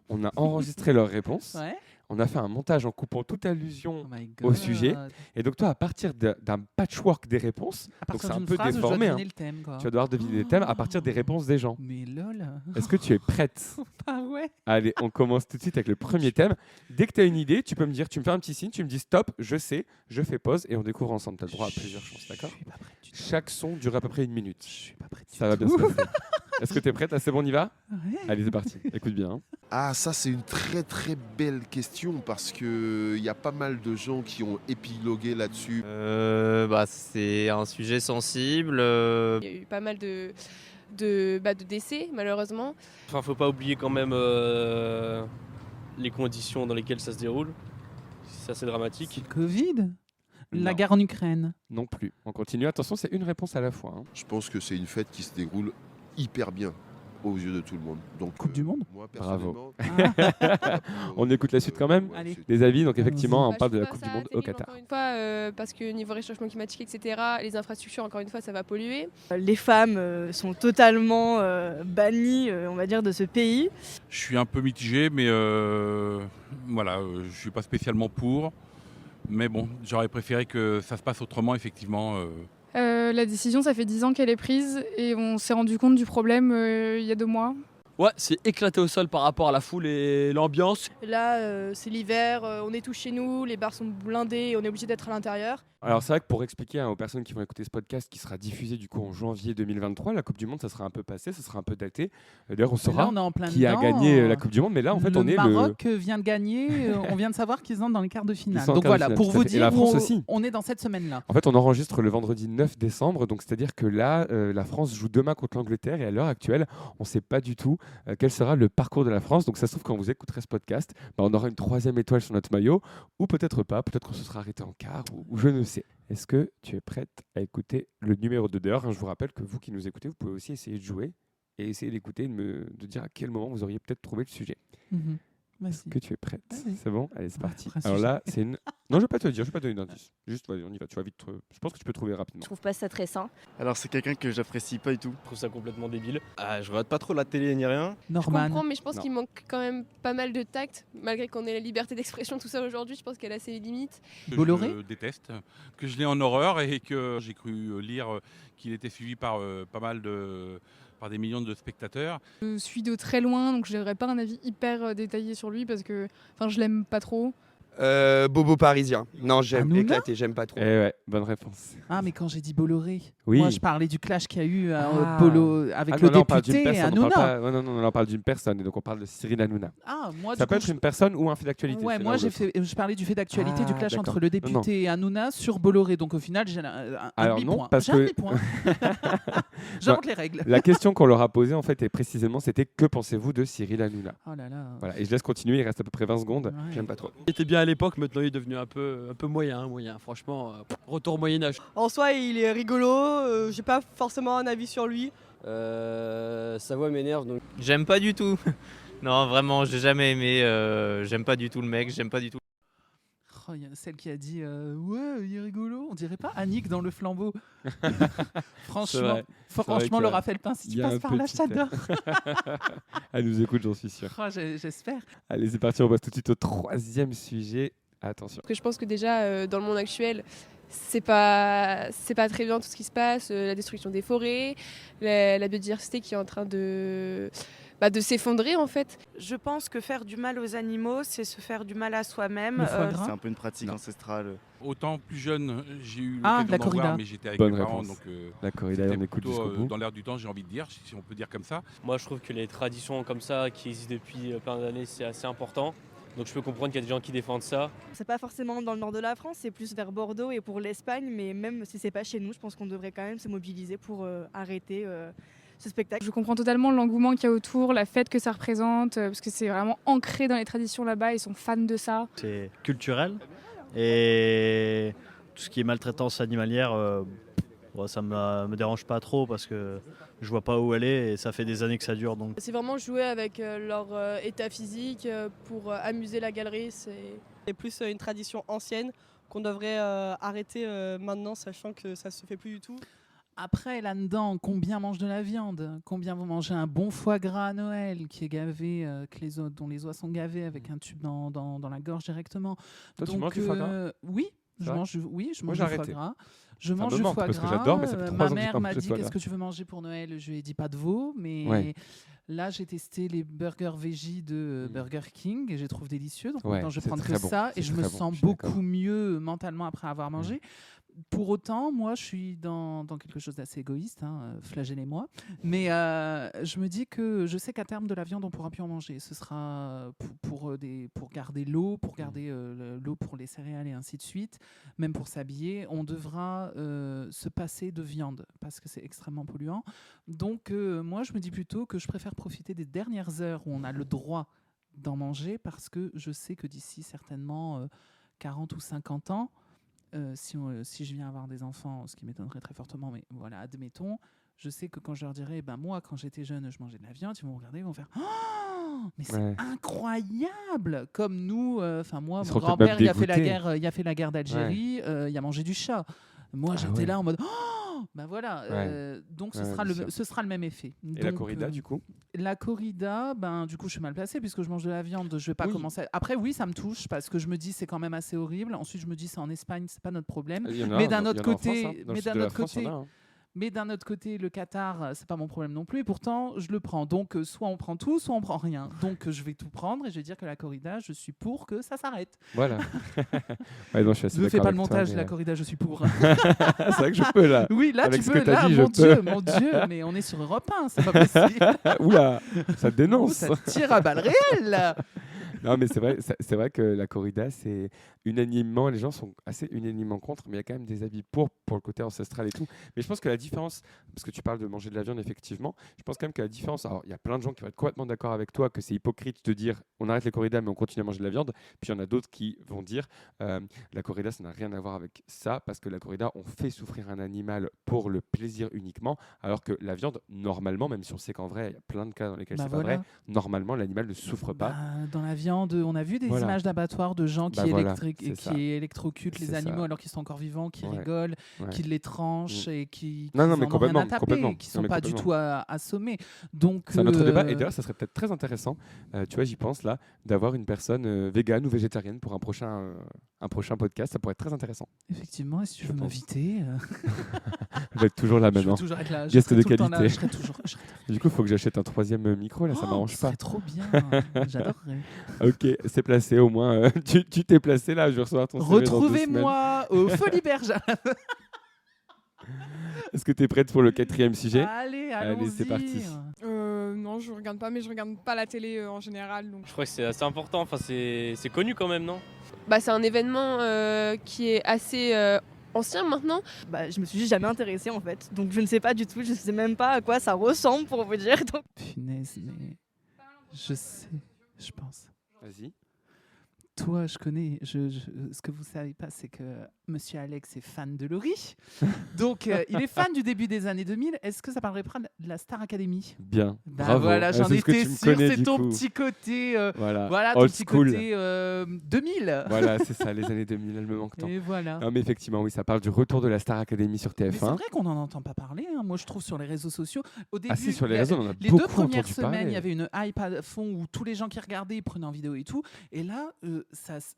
On a enregistré leurs réponses. Ouais. On a fait un montage en coupant toute allusion Oh my au God. sujet. Et donc, toi, à partir d'un patchwork des réponses, À donc partir c'est un d'une peu phrase, je dois déformé, deviner hein. le thème, quoi. Tu vas devoir deviner les thèmes à partir des réponses des gens. Mais lol. Est-ce que tu es prête? Ah ouais. Allez, on commence tout de suite avec le premier thème. Dès que tu as une idée, tu peux me dire, tu me fais un petit signe, tu me dis stop, je sais, je fais pause et on découvre ensemble. Tu as le droit à plusieurs chances, d'accord? Je suis pas prête du tout. Chaque son dure à peu près 1 minute. Je suis pas prête du Ça va bien tout. se passer. Est-ce que tu es prête? Ah, c'est bon, on y va? Ouais. Allez, c'est parti. Écoute bien. Hein. Ah, ça c'est une très très belle question parce que il y a pas mal de gens qui ont épilogué là-dessus. C'est un sujet sensible. Il y a eu pas mal de décès, malheureusement. Enfin, faut pas oublier quand même les conditions dans lesquelles ça se déroule. C'est assez dramatique. C'est le Covid. La Non. guerre en Ukraine. Non plus. On continue. Attention, c'est une réponse à la fois. Hein. Je pense que c'est une fête qui se déroule hyper bien aux yeux de tout le monde. Donc, Coupe du monde. Moi, Bravo. personnellement, On écoute la suite quand même? Allez. Les avis, donc effectivement, on Bah, parle je de la trouve Coupe pas du Monde ça au terrible, Qatar. Encore une fois, parce que niveau réchauffement climatique, etc., les infrastructures, encore une fois, ça va polluer. Les femmes sont totalement bannies, on va dire, de ce pays. Je suis un peu mitigé, mais je suis pas spécialement pour. Mais bon, j'aurais préféré que ça se passe autrement, effectivement. La décision, ça fait 10 ans qu'elle est prise et on s'est rendu compte du problème il y a 2 mois. Ouais, c'est éclaté au sol par rapport à la foule et l'ambiance. Là, c'est l'hiver, on est tous chez nous, les bars sont blindés, on est obligé d'être à l'intérieur. Alors c'est vrai que pour expliquer aux personnes qui vont écouter ce podcast qui sera diffusé du coup en janvier 2023, la Coupe du Monde ça sera un peu passé, ça sera un peu daté. D'ailleurs on Et là, saura on est en plein qui a dedans. gagné la Coupe du Monde, mais là en fait on est le Maroc vient de gagner. On vient de savoir qu'ils entrent dans les quarts de finale. sont en Donc quart de voilà, finale, pour tout à vous fait. Et dire la où France aussi. on est dans cette semaine-là. En fait, on enregistre le vendredi 9 décembre, donc c'est-à-dire que là, la France joue demain contre l'Angleterre et à l'heure actuelle, on ne sait pas du tout quel sera le parcours de la France. Donc ça se trouve, quand vous écouterez ce podcast, on aura une 3e étoile sur notre maillot, ou peut-être pas, peut-être qu'on se sera arrêté en quart, ou je ne sais. Est-ce que tu es prête à écouter le numéro 2 d'heure? Je vous rappelle que vous qui nous écoutez, vous pouvez aussi essayer de jouer et essayer d'écouter, de dire à quel moment vous auriez peut-être trouvé le sujet. Est-ce Vas-y. que tu es prête? Vas-y. C'est bon? Allez, c'est parti. Après, Alors sujet. là, c'est une. Non, je vais pas te le dire, je vais pas te donner d'indice. Juste, vas-y, on y va. Tu vas vite. Je pense que tu peux trouver rapidement. Je trouve pas ça très sain. Alors c'est quelqu'un que j'apprécie pas du tout. Je trouve ça complètement débile. Ah, je regarde pas trop la télé ni rien. Je Norman. comprends, mais je pense Non. qu'il manque quand même pas mal de tact. Malgré qu'on ait la liberté d'expression, tout ça aujourd'hui, je pense qu'elle a ses limites. Que Bolloré je déteste, que je l'ai en horreur et que j'ai cru lire qu'il était suivi par par des millions de spectateurs. Je suis de très loin, donc je n'aurais pas un avis hyper détaillé sur lui parce que je l'aime pas trop. Bobo parisien. Non, j'aime Hanouna éclaté, j'aime pas trop. Eh ouais, bonne réponse. Ah, mais quand j'ai dit Bolloré, Oui. moi je parlais du clash qu'il y a eu Ah. avec Ah le non, là, on parle d'une député et personne, on parle Hanouna. pas- ouais, non, on parle d'une personne, et donc on parle de Cyril Hanouna. Ah, moi, Ça du peut coup, être une personne ou un fait d'actualité. Ouais, c'est moi l'un ou l'autre. je parlais du fait d'actualité du Ah, clash d'accord. entre le Non, non. député et Hanouna sur Bolloré. Donc au final, j'ai un Alors non, demi-point. parce J'ai un que- demi-point. J'invente les règles. La question qu'on leur a posée, en fait, et précisément, c'était que pensez-vous de Cyril Hanouna? Oh là là. Voilà, et je laisse continuer, il reste à peu près 20 secondes. Ouais. J'aime pas trop. Il était bien à l'époque, maintenant il est devenu un peu moyen. Franchement, retour Moyen-Âge. En soi, il est rigolo, j'ai pas forcément un avis sur lui. Sa voix m'énerve donc. J'aime pas du tout. Non, vraiment, j'ai jamais aimé. J'aime pas du tout le mec, j'aime pas du tout. Oh, il y a celle qui a dit ouais, il est rigolo. On dirait pas Annick dans le flambeau. C'est vrai. C'est vrai Franchement, que le Raphaël Pain, si il tu y a passes un par là, petit j'adore. Elle nous écoute, j'en suis sûr. Oh, j'espère. Allez, c'est parti, on passe tout de suite au troisième sujet. Attention. Parce que je pense que déjà, dans le monde actuel, c'est pas très bien tout ce qui se passe, la destruction des forêts, la biodiversité qui est en train de s'effondrer en fait. Je pense que faire du mal aux animaux, c'est se faire du mal à soi-même. Le foie gras. C'est un peu une pratique ancestrale. Autant plus jeune, j'ai eu Ah, l'occasion la d'en corrida. voir, mais j'étais avec Bonne mes parents, réponse. donc La corrida, c'était on écoute plutôt, jusqu'au bout. dans l'air du temps, j'ai envie de dire, si on peut dire comme ça. Moi, je trouve que les traditions comme ça, qui existent depuis plein d'années, c'est assez important. Donc je peux comprendre qu'il y a des gens qui défendent ça. C'est pas forcément dans le nord de la France, c'est plus vers Bordeaux et pour l'Espagne, mais même si c'est pas chez nous, je pense qu'on devrait quand même se mobiliser pour arrêter ce spectacle. Je comprends totalement l'engouement qu'il y a autour, la fête que ça représente, parce que c'est vraiment ancré dans les traditions là-bas, ils sont fans de ça. C'est culturel et tout ce qui est maltraitance animalière, ça me dérange pas trop parce que je vois pas où elle est et ça fait des années que ça dure. Donc. C'est vraiment jouer avec leur état physique pour amuser la galerie. C'est plus une tradition ancienne qu'on devrait arrêter maintenant, sachant que ça se fait plus du tout. Après, là-dedans, combien mangent de la viande? Combien vont manger un bon foie gras à Noël qui est gavé, dont les os sont gavés avec un tube dans la gorge directement? Toi, tu manges du foie gras? Oui. C'est Je vrai mange, oui, je Moi, mange j'ai du foie arrêté. gras. Je Ça mange me du manque foie parce que gras. j'adore, mais ça fait 3 Ma ans que j'ai mère pas m'a mangé de dit foie qu'est-ce gras. que tu veux manger pour Noël? Je lui ai dit pas de veau, mais Ouais. là j'ai testé les burgers veggie de Burger King et je les trouve délicieux. Donc Ouais, maintenant je c'est prends que très bon. ça et C'est je me très bon, sens je suis d'accord. beaucoup mieux mentalement après avoir mangé. Pour autant, moi, je suis dans quelque chose d'assez égoïste, flagellez-moi. Mais je me dis que je sais qu'à terme de la viande, on pourra plus en manger. Ce sera pour garder l'eau, pour garder l'eau pour les céréales et ainsi de suite. Même pour s'habiller, on devra se passer de viande parce que c'est extrêmement polluant. Donc, moi, je me dis plutôt que je préfère profiter des dernières heures où on a le droit d'en manger parce que je sais que d'ici certainement 40 ou 50 ans, si je viens avoir des enfants, ce qui m'étonnerait très fortement, mais voilà, admettons, je sais que quand je leur dirai, moi, quand j'étais jeune, je mangeais de la viande, ils vont me regarder, ils vont faire « Oh, mais c'est Ouais. incroyable !» Comme nous, moi, Ils mon seront peut-être grand-père, même il a fait la dégoûtés. guerre d'Algérie, il a mangé du chat. Moi, j'étais ouais. là en mode « Oh !» Ben voilà, donc ce sera le même effet. Et la corrida, du coup? La corrida, du coup, je suis mal placée puisque je mange de la viande. Je vais pas commencer. Après, oui, ça me touche parce que je me dis c'est quand même assez horrible. Ensuite, je me dis c'est en Espagne, c'est pas notre problème. Il y en a Mais un, d'un il y en autre a en France, côté, hein. Dans le sud de la France, il y en a, hein. Mais d'un autre côté, le Qatar, c'est pas mon problème non plus. Et pourtant, je le prends. Donc, soit on prend tout, soit on prend rien. Donc, je vais tout prendre et je vais dire que la corrida, je suis pour que ça s'arrête. Voilà. Ouais, non, je suis assez Ne fais d'accord pas le avec toi, montage de mais, la corrida, je suis pour. C'est vrai que je peux, là. Oui, là, Avec tu ce peux. que t'as Là, dit, mon je peux. Dieu, mais on est sur Europe 1, c'est pas possible. Oula, ça dénonce. Ça tire à balles réelles, là. Non, mais c'est vrai que la corrida, c'est unanimement, les gens sont assez unanimement contre, mais il y a quand même des avis pour le côté ancestral et tout. Mais je pense que la différence, parce que tu parles de manger de la viande, effectivement, je pense quand même que la différence, alors il y a plein de gens qui vont être complètement d'accord avec toi que c'est hypocrite de dire on arrête les corridas, mais on continue à manger de la viande. Puis il y en a d'autres qui vont dire la corrida, ça n'a rien à voir avec ça, parce que la corrida, on fait souffrir un animal pour le plaisir uniquement, alors que la viande, normalement, même si on sait qu'en vrai, il y a plein de cas dans lesquels c'est pas vrai, normalement, l'animal ne souffre pas. Dans la viande, viande. On a vu des Voilà. images d'abattoirs de gens Bah voilà, c'est qui ça. électrocutent les C'est animaux ça. alors qu'ils sont encore vivants, qui Ouais. rigolent, Ouais. qui les tranchent et qui Non, non, en mais ont rien complètement, à taper, complètement. qui Non, sont mais pas du complètement. tout assommés. Donc, C'est un autre débat. Et d'ailleurs, ça serait peut-être très intéressant, tu vois, j'y pense là, d'avoir une personne végane ou végétarienne pour un prochain podcast. Ça pourrait être très intéressant. Effectivement, et si tu Je veux pense. m'inviter. Je vais être toujours là Je veux maintenant. toujours être là, je Guest serai de tout le temps là, qualité. je serai toujours- je serai Du coup, il faut que j'achète un 3e micro, là, ça Oh, m'arrange ce pas. serait trop bien. J'adorerais. Ok, c'est placé au moins. Tu t'es placé là, je vais recevoir ton CV dans 2 semaines. Retrouvez-moi au Folies Bergères. Est-ce que tu es prête pour le 4e sujet? Allez, c'est parti. Non, je regarde pas, mais je regarde pas la télé en général. Donc. Je crois que c'est assez important, enfin, c'est connu quand même, non? Bah, c'est un événement qui est assez ancien maintenant. Bah, je me suis juste jamais intéressée en fait, donc je ne sais pas du tout, je sais même pas à quoi ça ressemble pour vous dire. Donc... Punaise, mais je sais, je pense. Vas-y. Toi, je connais. Ce que vous savez pas, c'est que Monsieur Alex est fan de Laurie. Donc, il est fan du début des années 2000. Est-ce que ça parlerait pas de la Star Academy? Bien. Bah Bravo. voilà, j'en C'est ce que étais tu me sûre. connais, C'est du ton coup. petit côté. Voilà, ton old petit school. côté 2000. Voilà, c'est ça, les années 2000, elles me manquent tant. Et voilà. Non, mais effectivement, oui, ça parle du retour de la Star Academy sur TF1. Mais c'est vrai qu'on n'en entend pas parler. Hein. Moi, je trouve sur les réseaux sociaux. Au début, si, sur les il y a- réseaux, on en a les beaucoup 2 premières entendu semaines, parler. il y avait une hype à fond où tous les gens qui regardaient, ils prenaient en vidéo et tout. Et là,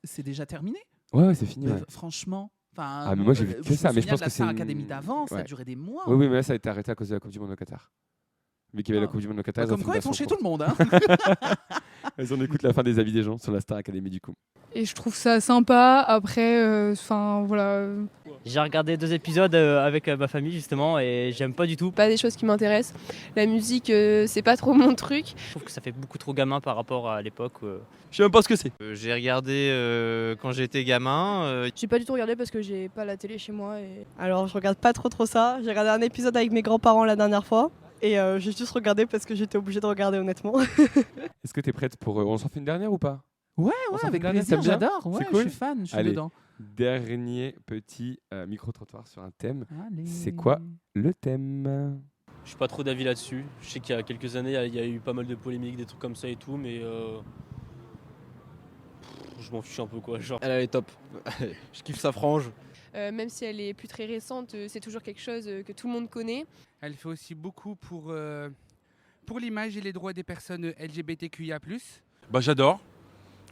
c'est déjà terminé. Ouais, c'est fini. Ouais. Franchement. Ah, mais moi, j'ai vu que ça, mais je pense que la c'est. Star Academy d'avant, ça a duré des mois. Oui, oui, mais là, ça a été arrêté à cause de la Coupe du Monde au Qatar. Vu qu'il y avait la Coupe du Monde au Qatar, Comme quoi, ils font chez tout le monde. Hein. On écoute la fin des avis des gens sur la Star Academy du coup. Et je trouve ça sympa. Après, enfin voilà. J'ai regardé 2 épisodes avec ma famille justement et j'aime pas du tout. Pas des choses qui m'intéressent. La musique, c'est pas trop mon truc. Je trouve que ça fait beaucoup trop gamin par rapport à l'époque. Je sais même pas ce que c'est. J'ai regardé quand j'étais gamin. J'ai pas du tout regardé parce que j'ai pas la télé chez moi. Alors je regarde pas trop ça. J'ai regardé un épisode avec mes grands-parents la dernière fois. Et j'ai juste regardé parce que j'étais obligée de regarder honnêtement. Est-ce que tu es prête pour... on s'en fait une dernière ou pas? Ouais, On ouais, s'en fait avec une dernière, plaisir, t'aimes bien? j'adore. Ouais, C'est cool. je suis fan, je suis Allez, dedans. dernier petit micro-trottoir sur un thème. Allez. C'est quoi le thème? Je suis pas trop d'avis là-dessus. Je sais qu'il y a quelques années, il y a eu pas mal de polémiques, des trucs comme ça et tout, mais je m'en fiche un peu quoi. Genre. Elle est top. Je kiffe sa frange. Même si elle est plus très récente, c'est toujours quelque chose que tout le monde connaît. Elle fait aussi beaucoup pour l'image et les droits des personnes LGBTQIA+. Bah, j'adore.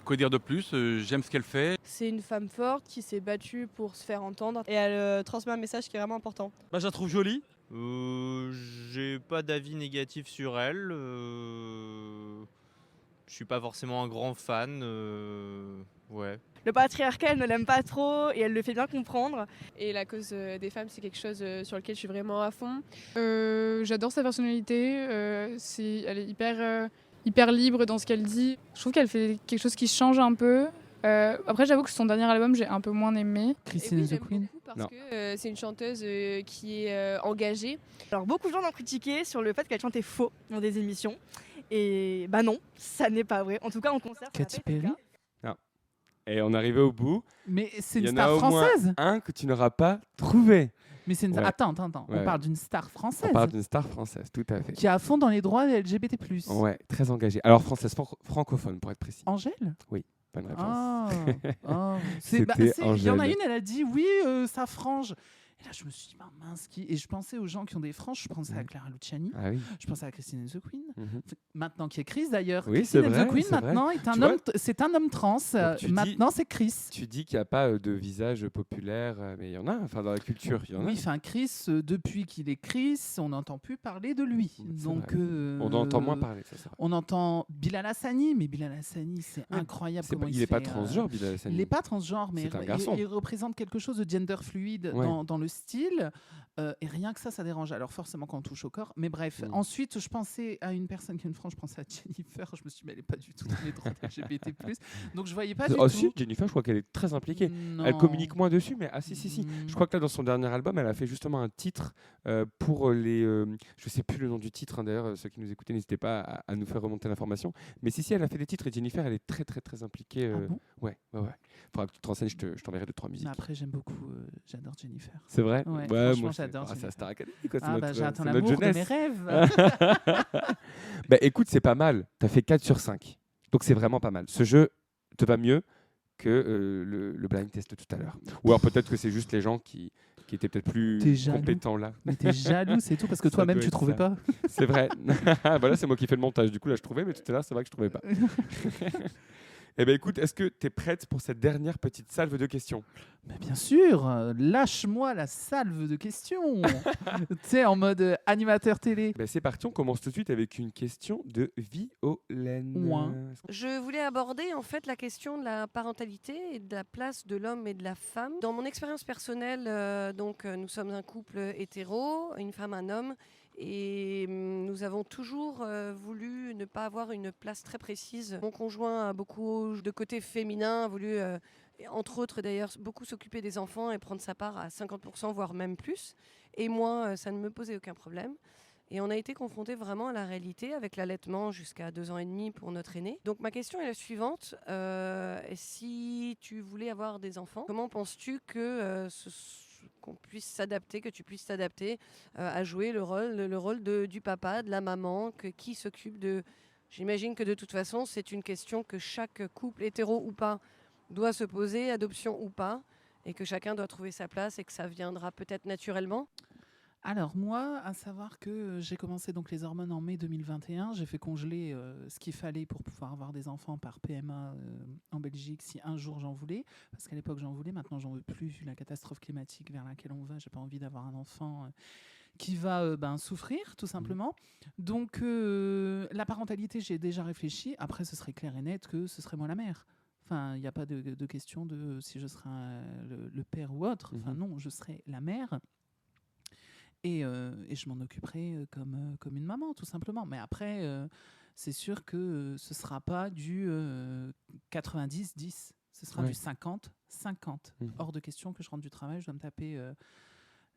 Quoi dire de plus? J'aime ce qu'elle fait. C'est une femme forte qui s'est battue pour se faire entendre. Et elle transmet un message qui est vraiment important. Bah, je la trouve jolie. J'ai pas d'avis négatif sur elle. Je suis pas forcément un grand fan. Ouais. Le patriarcat, elle ne l'aime pas trop et elle le fait bien comprendre. Et la cause des femmes, c'est quelque chose sur lequel je suis vraiment à fond. J'adore sa personnalité. Elle est hyper libre dans ce qu'elle dit. Je trouve qu'elle fait quelque chose qui change un peu. Après, j'avoue que son dernier album, j'ai un peu moins aimé. Christine the Queen. Parce que c'est une chanteuse qui est engagée. Alors beaucoup de gens l'ont critiqué sur le fait qu'elle chantait faux dans des émissions. Et bah non, ça n'est pas vrai. En tout cas en concert. Katy Perry. Non. Et on est arrivé au bout. Mais c'est Il y une en a star au moins française. un que tu n'auras pas trouvé. Mais c'est une... Ouais. Attends. Ouais. On parle d'une star française. On parle d'une star française, tout à fait. Qui est à fond dans les droits LGBT+. Ouais, très engagée. Alors française, francophone pour être précis. Angèle? Oui, bonne réponse. Ah. C'était Il y en a Angèle. une, elle a dit oui, sa frange. Et là, je me suis dit, bah, mince, qui... Et je pensais aux gens qui ont des franges. Je pensais à Clara Luciani. Ah oui. Je pensais à Christine and the Queen. Mhm. Maintenant, qui est Chris d'ailleurs. Oui, Christine c'est and vrai, the Queen, c'est vrai. maintenant, est un Tu homme, vois c'est un homme trans. tu Maintenant, c'est Chris. Tu dis qu'il n'y a pas de visage populaire, mais il y en a. Enfin, dans la culture, il y en a. Oui, enfin, Chris, depuis qu'il est Chris, on n'entend plus parler de lui. Donc, On en entend moins parler, ça, c'est vrai. On entend Bilal Hassani, mais Bilal Hassani, c'est incroyable comment il il n'est pas fait, transgenre, Bilal Hassani. Il n'est pas transgenre, mais C'est un garçon. il représente quelque chose de gender fluide Ouais. dans le style. Et rien que ça dérange. Alors forcément quand on touche au corps. Mais bref, Mm. ensuite, je pensais à une personne qui a une frange, je pensais à Jennifer. Je me suis dit, mais elle n'est pas du tout dans les droits LGBT+. Donc je voyais pas du Oh tout. si, Jennifer, je crois qu'elle est très impliquée. Non. Elle communique moins dessus, mais si. Je crois que là, dans son dernier album, elle a fait justement un titre pour les... je sais plus le nom du titre, hein, d'ailleurs, ceux qui nous écoutaient, n'hésitez pas à nous faire remonter l'information. Mais si, elle a fait des titres et Jennifer, elle est très, très, très impliquée. Ah bon Ouais. Faudra que tu te renseignes, je t'enverrai 2-3 musiques. Mais après, j'aime beaucoup, j'adore Jennifer. C'est vrai? Ouais, Ouais, franchement, moi, j'adore c'est la Jennifer. Star Academy, quoi. C'est Ah, notre, bah, j'attends c'est notre l'amour de mes jeunesse. rêves. Bah écoute, c'est pas mal. T'as fait 4 sur 5. Donc c'est vraiment pas mal. Ce jeu te va mieux que le blind test tout à l'heure. Ou alors peut-être que c'est juste les gens qui étaient peut-être plus compétents là. Mais t'es jaloux, c'est tout, parce que Ça toi-même doit tu être trouvais ça. pas. C'est vrai. Voilà, c'est moi qui fais le montage. Du coup là je trouvais, mais tout à l'heure c'est vrai que je trouvais pas. Eh bien écoute, est-ce que tu es prête pour cette dernière petite salve de questions? Mais bien sûr, lâche-moi la salve de questions. Tu sais, en mode animateur télé. Ben, c'est parti, on commence tout de suite avec une question de Violaine. Ouin. Je voulais aborder en fait la question de la parentalité et de la place de l'homme et de la femme. Dans mon expérience personnelle, nous sommes un couple hétéro, une femme, un homme, et nous avons toujours voulu ne pas avoir une place très précise. Mon conjoint a beaucoup de côté féminin, a voulu, entre autres d'ailleurs, beaucoup s'occuper des enfants et prendre sa part à 50%, voire même plus. Et moi, ça ne me posait aucun problème. Et on a été confrontés vraiment à la réalité avec l'allaitement jusqu'à 2 ans et demi pour notre aîné. Donc ma question est la suivante. Si tu voulais avoir des enfants, comment penses-tu que qu'on puisse s'adapter, que tu puisses t'adapter à jouer le rôle du papa, de la maman, qui s'occupe de... J'imagine que de toute façon, c'est une question que chaque couple, hétéro ou pas, doit se poser, adoption ou pas, et que chacun doit trouver sa place et que ça viendra peut-être naturellement. Alors moi, à savoir que j'ai commencé donc les hormones en mai 2021, j'ai fait congeler ce qu'il fallait pour pouvoir avoir des enfants par PMA en Belgique si un jour j'en voulais, parce qu'à l'époque j'en voulais, maintenant j'en veux plus vu la catastrophe climatique vers laquelle on va, j'ai pas envie d'avoir un enfant qui va souffrir tout simplement. Donc la parentalité, j'ai déjà réfléchi, après ce serait clair et net que ce serait moi la mère. Enfin, il n'y a pas de question de si je serai le père ou autre, enfin non, je serai la mère. Et je m'en occuperai comme une maman, tout simplement. Mais après, c'est sûr que ce ne sera pas du 90-10. Ce sera du 50-50. Hors de question que je rentre du travail, je dois me taper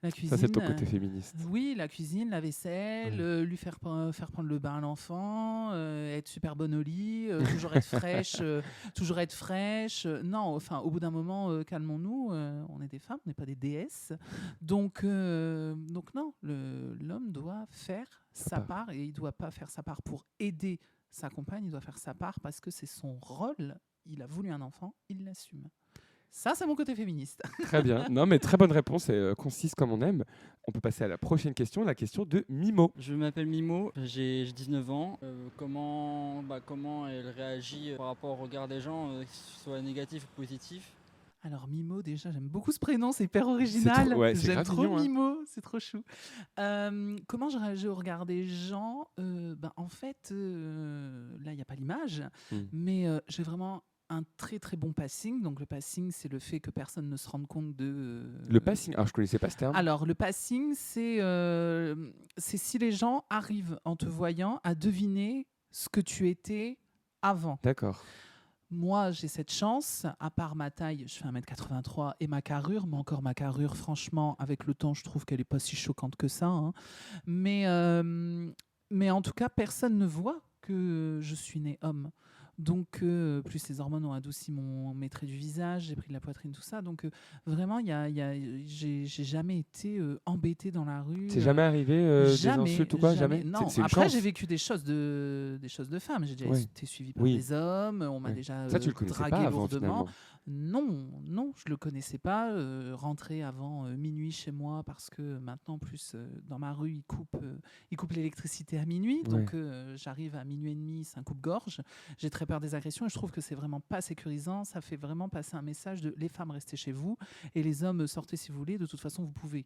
la cuisine. Ça, c'est ton côté féministe. Oui, la cuisine, la vaisselle, lui faire prendre le bain à l'enfant, être super bonne au lit, toujours être fraîche. Non, enfin, au bout d'un moment, calmons-nous. On est des femmes, on n'est pas des déesses. Donc non, l'homme doit faire sa part, et il ne doit pas faire sa part pour aider sa compagne, il doit faire sa part parce que c'est son rôle. Il a voulu un enfant, il l'assume. Ça, c'est mon côté féministe. Très bien. Non, mais très bonne réponse et concise comme on aime. On peut passer à la prochaine question, la question de Mimo. Je m'appelle Mimo, j'ai 19 ans. Comment elle réagit par rapport au regard des gens, que ce soit négatif ou positif? Alors Mimo, déjà, j'aime beaucoup ce prénom, c'est hyper original. J'aime trop mignon, Mimo, c'est trop chou. Comment je réagis au regard des gens? En fait, là, il n'y a pas l'image, mais j'ai vraiment un très très bon passing. Donc le passing, c'est le fait que personne ne se rende compte de... Le passing, alors je ne connaissais pas ce terme. Alors le passing, c'est si les gens arrivent en te voyant à deviner ce que tu étais avant. D'accord. Moi, j'ai cette chance, à part ma taille, je fais 1m83 et ma carrure, mais encore ma carrure, franchement, avec le temps, je trouve qu'elle n'est pas si choquante que ça. Hein. Mais en tout cas, personne ne voit que je suis né homme. Donc, plus les hormones ont adouci mes traits du visage, j'ai pris de la poitrine, tout ça. Donc, vraiment, j'ai jamais été embêtée dans la rue. C'est jamais arrivé des insultes ou quoi? Jamais. Non. Après, j'ai vécu des choses de femmes. J'ai déjà été suivie par des hommes. On m'a déjà ça, tu le connaissais dragué pas avant, lourdement. finalement. Non, je le connaissais pas. Rentrer avant minuit chez moi parce que maintenant, plus dans ma rue, ils coupent l'électricité à minuit. Donc, j'arrive à minuit et demi, c'est un coupe-gorge. J'ai très peur des agressions et je trouve que c'est vraiment pas sécurisant. Ça fait vraiment passer un message de les femmes restez chez vous et les hommes sortez si vous voulez. De toute façon, vous pouvez.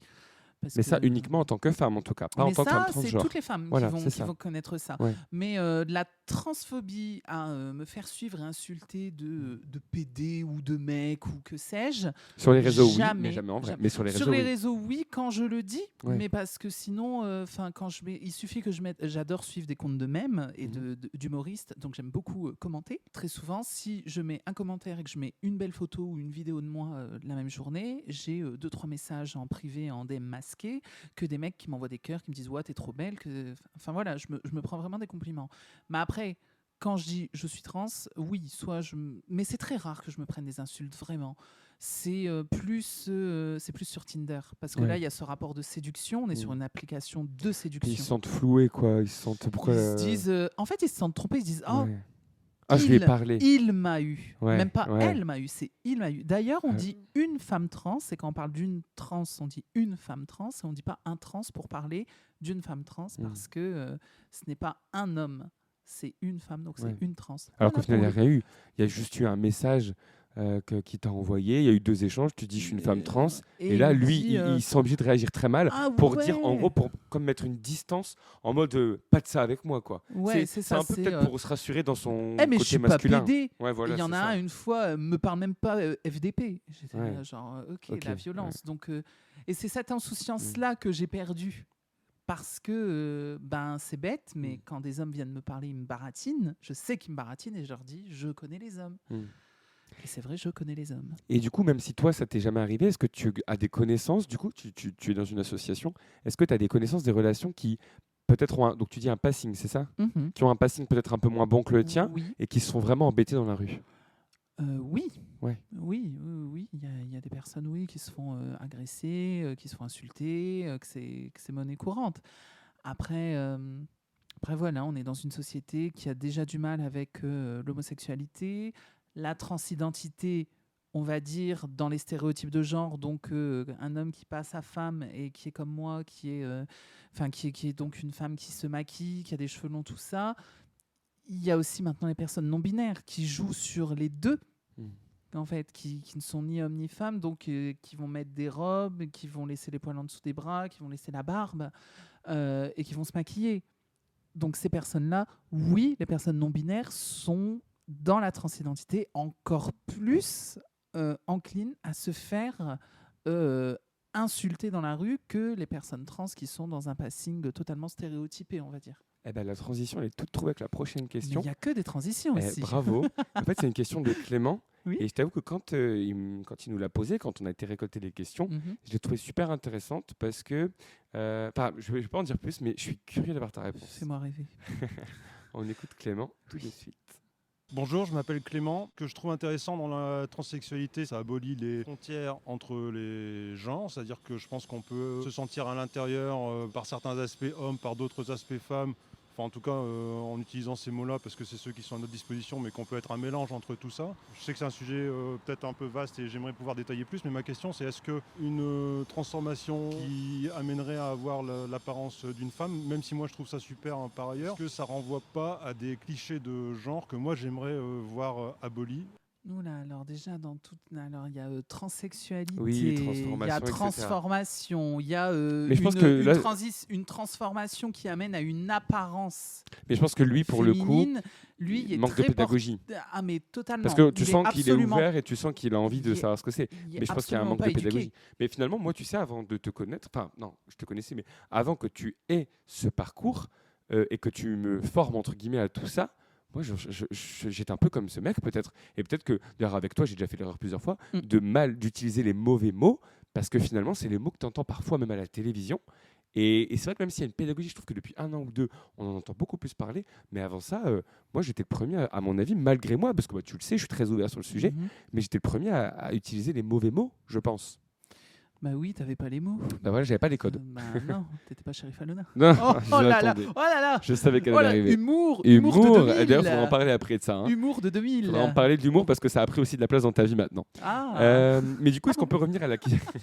Mais ça uniquement en tant que femme en tout cas, pas en tant que femme transgenre. C'est toutes les femmes qui vont connaître ça. Ouais. Mais de la transphobie à me faire suivre et insulter de PD ou de mec ou que sais-je. Sur les réseaux, oui, jamais, mais jamais en vrai. Jamais. Mais sur les réseaux, oui, quand je le dis, mais parce que sinon, il suffit que je mette. J'adore suivre des comptes de mèmes et d'humoristes, donc j'aime beaucoup commenter. Très souvent, si je mets un commentaire et que je mets une belle photo ou une vidéo de moi la même journée, j'ai 2-3 messages en privé, en DM masqué, que des mecs qui m'envoient des cœurs, qui me disent « Ouais, t'es trop belle ». Enfin voilà, je me prends vraiment des compliments. Mais après, quand je dis « je suis trans », oui, mais c'est très rare que je me prenne des insultes, vraiment. C'est plus sur Tinder. Parce que là, il y a ce rapport de séduction. On est sur une application de séduction. Ils se sentent floués, quoi. Ils se sentent... Pourquoi ils se disent... en fait, ils se sentent trompés. Ils se disent « Oh, Ah, je lui ai parlé. Il m'a eu. Ouais, Même pas ouais. elle m'a eu, c'est il m'a eu. D'ailleurs, on dit une femme trans, et quand on parle d'une trans, on dit une femme trans, et on ne dit pas un trans pour parler d'une femme trans, parce que ce n'est pas un homme, c'est une femme, donc Ouais. c'est une trans. Alors Voilà qu'au final, il n'y a pour rien eu. Il y a juste eu un message qui t'a envoyé. Il y a eu 2 échanges. Tu dis, je suis une femme trans. et Et là, il lui, dit, il sent obligé de réagir très mal Ah pour dire, en ouais. gros, pour comme mettre une distance en mode pas de ça avec moi, quoi. Ouais, c'est ça, un peu c'est, peut-être pour se rassurer dans son Eh mais je côté suis masculin. pas PD. Ouais, voilà, il y en c'est a ça. un une fois me parle même pas FDP. J'étais Ouais. là, genre Ok, la violence. Donc et c'est cette insouciance là que j'ai perdue parce que ben c'est bête, mais quand des hommes viennent me parler, ils me baratinent. Je sais qu'ils me baratinent et je leur dis je connais les hommes. Et c'est vrai, je connais les hommes. Et du coup, même si toi, ça t'est jamais arrivé, est-ce que tu as des connaissances, du coup, tu es dans une association, est-ce que tu as des connaissances des relations qui peut-être ont donc tu dis un passing, c'est ça Mhm. Qui ont un passing peut-être un peu moins bon que le tien Oui. et qui se sont vraiment embêtés dans la rue Oui. Ouais. Oui. Il y a des personnes qui se font agresser, qui se font insulter, que c'est monnaie courante. Après, voilà, on est dans une société qui a déjà du mal avec l'homosexualité, la transidentité, on va dire, dans les stéréotypes de genre. Donc, un homme qui passe à femme et qui est comme moi, qui est donc une femme qui se maquille, qui a des cheveux longs, tout ça. Il y a aussi maintenant les personnes non binaires qui jouent sur les deux, en fait, qui ne sont ni hommes ni femmes, donc qui vont mettre des robes, qui vont laisser les poils en dessous des bras, qui vont laisser la barbe et qui vont se maquiller. Donc ces personnes-là, oui, les personnes non binaires sont dans la transidentité encore plus enclines à se faire insulter dans la rue que les personnes trans qui sont dans un passing totalement stéréotypé, on va dire. Eh ben, la transition, elle est toute trouvée avec la prochaine question. Mais il n'y a que des transitions aussi. Bravo. En fait, c'est une question de Clément. Oui. Et je t'avoue que quand il nous l'a posée, quand on a été récolter les questions, je l'ai trouvée super intéressante parce que, je ne vais pas en dire plus, mais je suis curieux d'avoir ta réponse. Fais-moi rêver. On écoute Clément tout de suite. Bonjour, je m'appelle Clément. Ce que je trouve intéressant dans la transsexualité, ça abolit les frontières entre les genres, c'est-à-dire que je pense qu'on peut se sentir à l'intérieur par certains aspects hommes, par d'autres aspects femmes. Enfin, en tout cas, en utilisant ces mots-là, parce que c'est ceux qui sont à notre disposition, mais qu'on peut être un mélange entre tout ça. Je sais que c'est un sujet peut-être un peu vaste et j'aimerais pouvoir détailler plus, mais ma question c'est est-ce qu'une transformation qui amènerait à avoir l'apparence d'une femme, même si moi je trouve ça super par ailleurs, est-ce que ça renvoie pas à des clichés de genre que moi j'aimerais voir abolis? Oula, alors déjà, il y a transsexualité, Oui, il y a transformation, il y a une transformation qui amène à une apparence. Mais je pense que lui, pour féminine. le coup, lui, il est manque de très pédagogie. Ah, mais totalement. Parce que tu Il sens est qu'il est absolument- ouvert et tu sens qu'il a envie de il est- savoir ce que c'est. il est Mais je pense qu'il y a un absolument manque pas de pédagogie. éduqué. Mais finalement, moi, tu sais, avant de te connaître, enfin, non, je te connaissais, mais avant que tu aies ce parcours et que tu me formes, entre guillemets, à tout ça, moi, j'étais un peu comme ce mec, peut-être. Et peut-être que, d'ailleurs, avec toi, j'ai déjà fait l'erreur plusieurs fois, d'utiliser les mauvais mots, parce que finalement, c'est les mots que tu entends parfois même à la télévision. Et c'est vrai que même s'il y a une pédagogie, je trouve que depuis 1 an ou 2, on en entend beaucoup plus parler. Mais avant ça, moi, j'étais le premier, à mon avis, malgré moi, parce que tu le sais, je suis très ouvert sur le sujet, mais j'étais le premier à utiliser les mauvais mots, je pense. Bah oui, t'avais pas les mots. Bah voilà, j'avais pas les codes. Bah non, t'étais pas Sheriff Alona. Non, oh là là, j'attendais. oh là là. Je savais qu'elle Oh là, allait arriver. Humour de 2000. D'ailleurs, il faudra en parler après de ça. Hein. Humour de 2000. Il faudra en parler de l'humour parce que ça a pris aussi de la place dans ta vie maintenant. Mais du coup, est-ce qu'on peut revenir à la question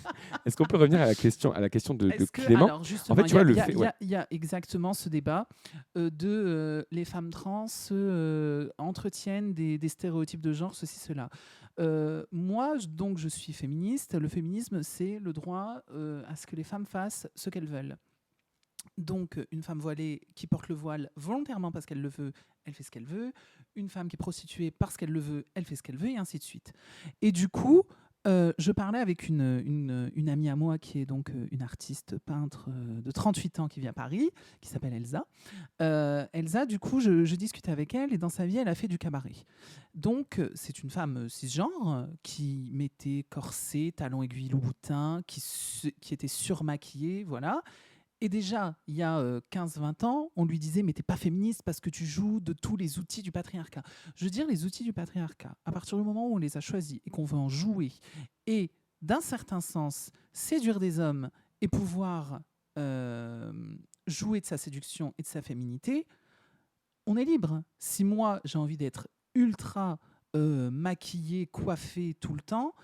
de Clément? Alors justement, en fait, tu vois, il y a exactement ce débat de les femmes trans entretiennent des stéréotypes de genre, ceci, cela. Moi, donc, je suis féministe. Le féminisme, c'est le droit à ce que les femmes fassent ce qu'elles veulent. Donc, une femme voilée qui porte le voile volontairement parce qu'elle le veut, elle fait ce qu'elle veut. Une femme qui est prostituée parce qu'elle le veut, elle fait ce qu'elle veut, et ainsi de suite. Et du coup, je parlais avec une amie à moi qui est donc une artiste peintre de 38 ans qui vit à Paris, qui s'appelle Elsa. Elsa, du coup, je discutais avec elle et dans sa vie, elle a fait du cabaret. Donc, c'est une femme cisgenre qui mettait corset, talons aiguilles Louboutin, qui était surmaquillée, voilà. Et déjà, il y a 15-20 ans, on lui disait « mais t'es pas féministe parce que tu joues de tous les outils du patriarcat ». Je veux dire, les outils du patriarcat, à partir du moment où on les a choisis et qu'on veut en jouer, et d'un certain sens, séduire des hommes et pouvoir jouer de sa séduction et de sa féminité, on est libre. Si moi, j'ai envie d'être ultra maquillée, coiffée tout le temps,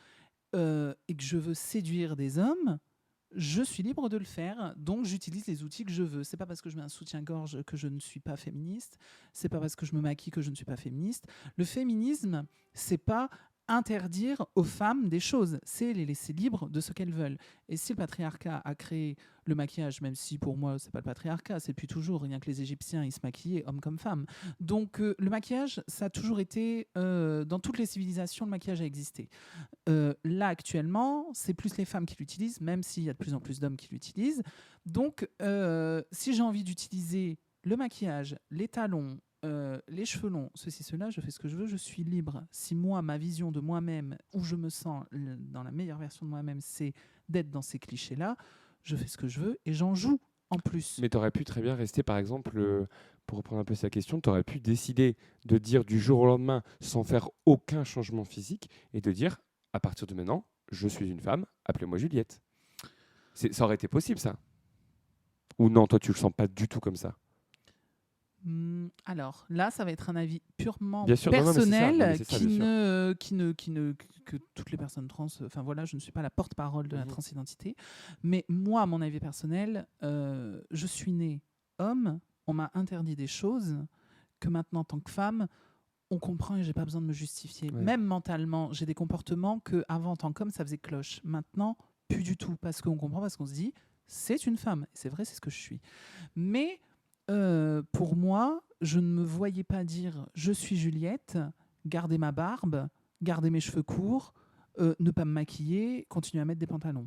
et que je veux séduire des hommes, je suis libre de le faire, donc j'utilise les outils que je veux. C'est pas parce que je mets un soutien-gorge que je ne suis pas féministe, c'est pas parce que je me maquille que je ne suis pas féministe. Le féminisme, c'est pas interdire aux femmes des choses, c'est les laisser libres de ce qu'elles veulent. Et si le patriarcat a créé le maquillage, même si pour moi c'est pas le patriarcat, c'est depuis toujours, rien que les Égyptiens ils se maquillaient, hommes comme femmes. Donc le maquillage, ça a toujours été, dans toutes les civilisations, le maquillage a existé. Là actuellement, c'est plus les femmes qui l'utilisent, même s'il y a de plus en plus d'hommes qui l'utilisent. Donc si j'ai envie d'utiliser le maquillage, les talons, les cheveux longs, ceci, cela, je fais ce que je veux, je suis libre. Si moi, ma vision de moi-même, où je me sens dans la meilleure version de moi-même, c'est d'être dans ces clichés-là, je fais ce que je veux et j'en joue en plus. Mais tu aurais pu très bien rester, par exemple, pour reprendre un peu sa question, tu aurais pu décider de dire du jour au lendemain, sans faire aucun changement physique, et de dire, à partir de maintenant, je suis une femme, appelez-moi Juliette. Ça aurait été possible, ça? Ou non, toi, tu le sens pas du tout comme ça? Alors là, ça va être un avis purement Bien sûr, personnel, que que toutes les personnes trans. Enfin voilà, je ne suis pas la porte-parole de la transidentité, mais moi, mon avis personnel, je suis née homme. On m'a interdit des choses que maintenant, en tant que femme, on comprend et j'ai pas besoin de me justifier. Ouais. Même mentalement, j'ai des comportements que avant, en tant qu'homme, ça faisait cloche. Maintenant, plus du tout, parce qu'on comprend, parce qu'on se dit, c'est une femme. Et c'est vrai, c'est ce que je suis. Mais pour moi, je ne me voyais pas dire je suis Juliette, garder ma barbe, garder mes cheveux courts, ne pas me maquiller, continuer à mettre des pantalons.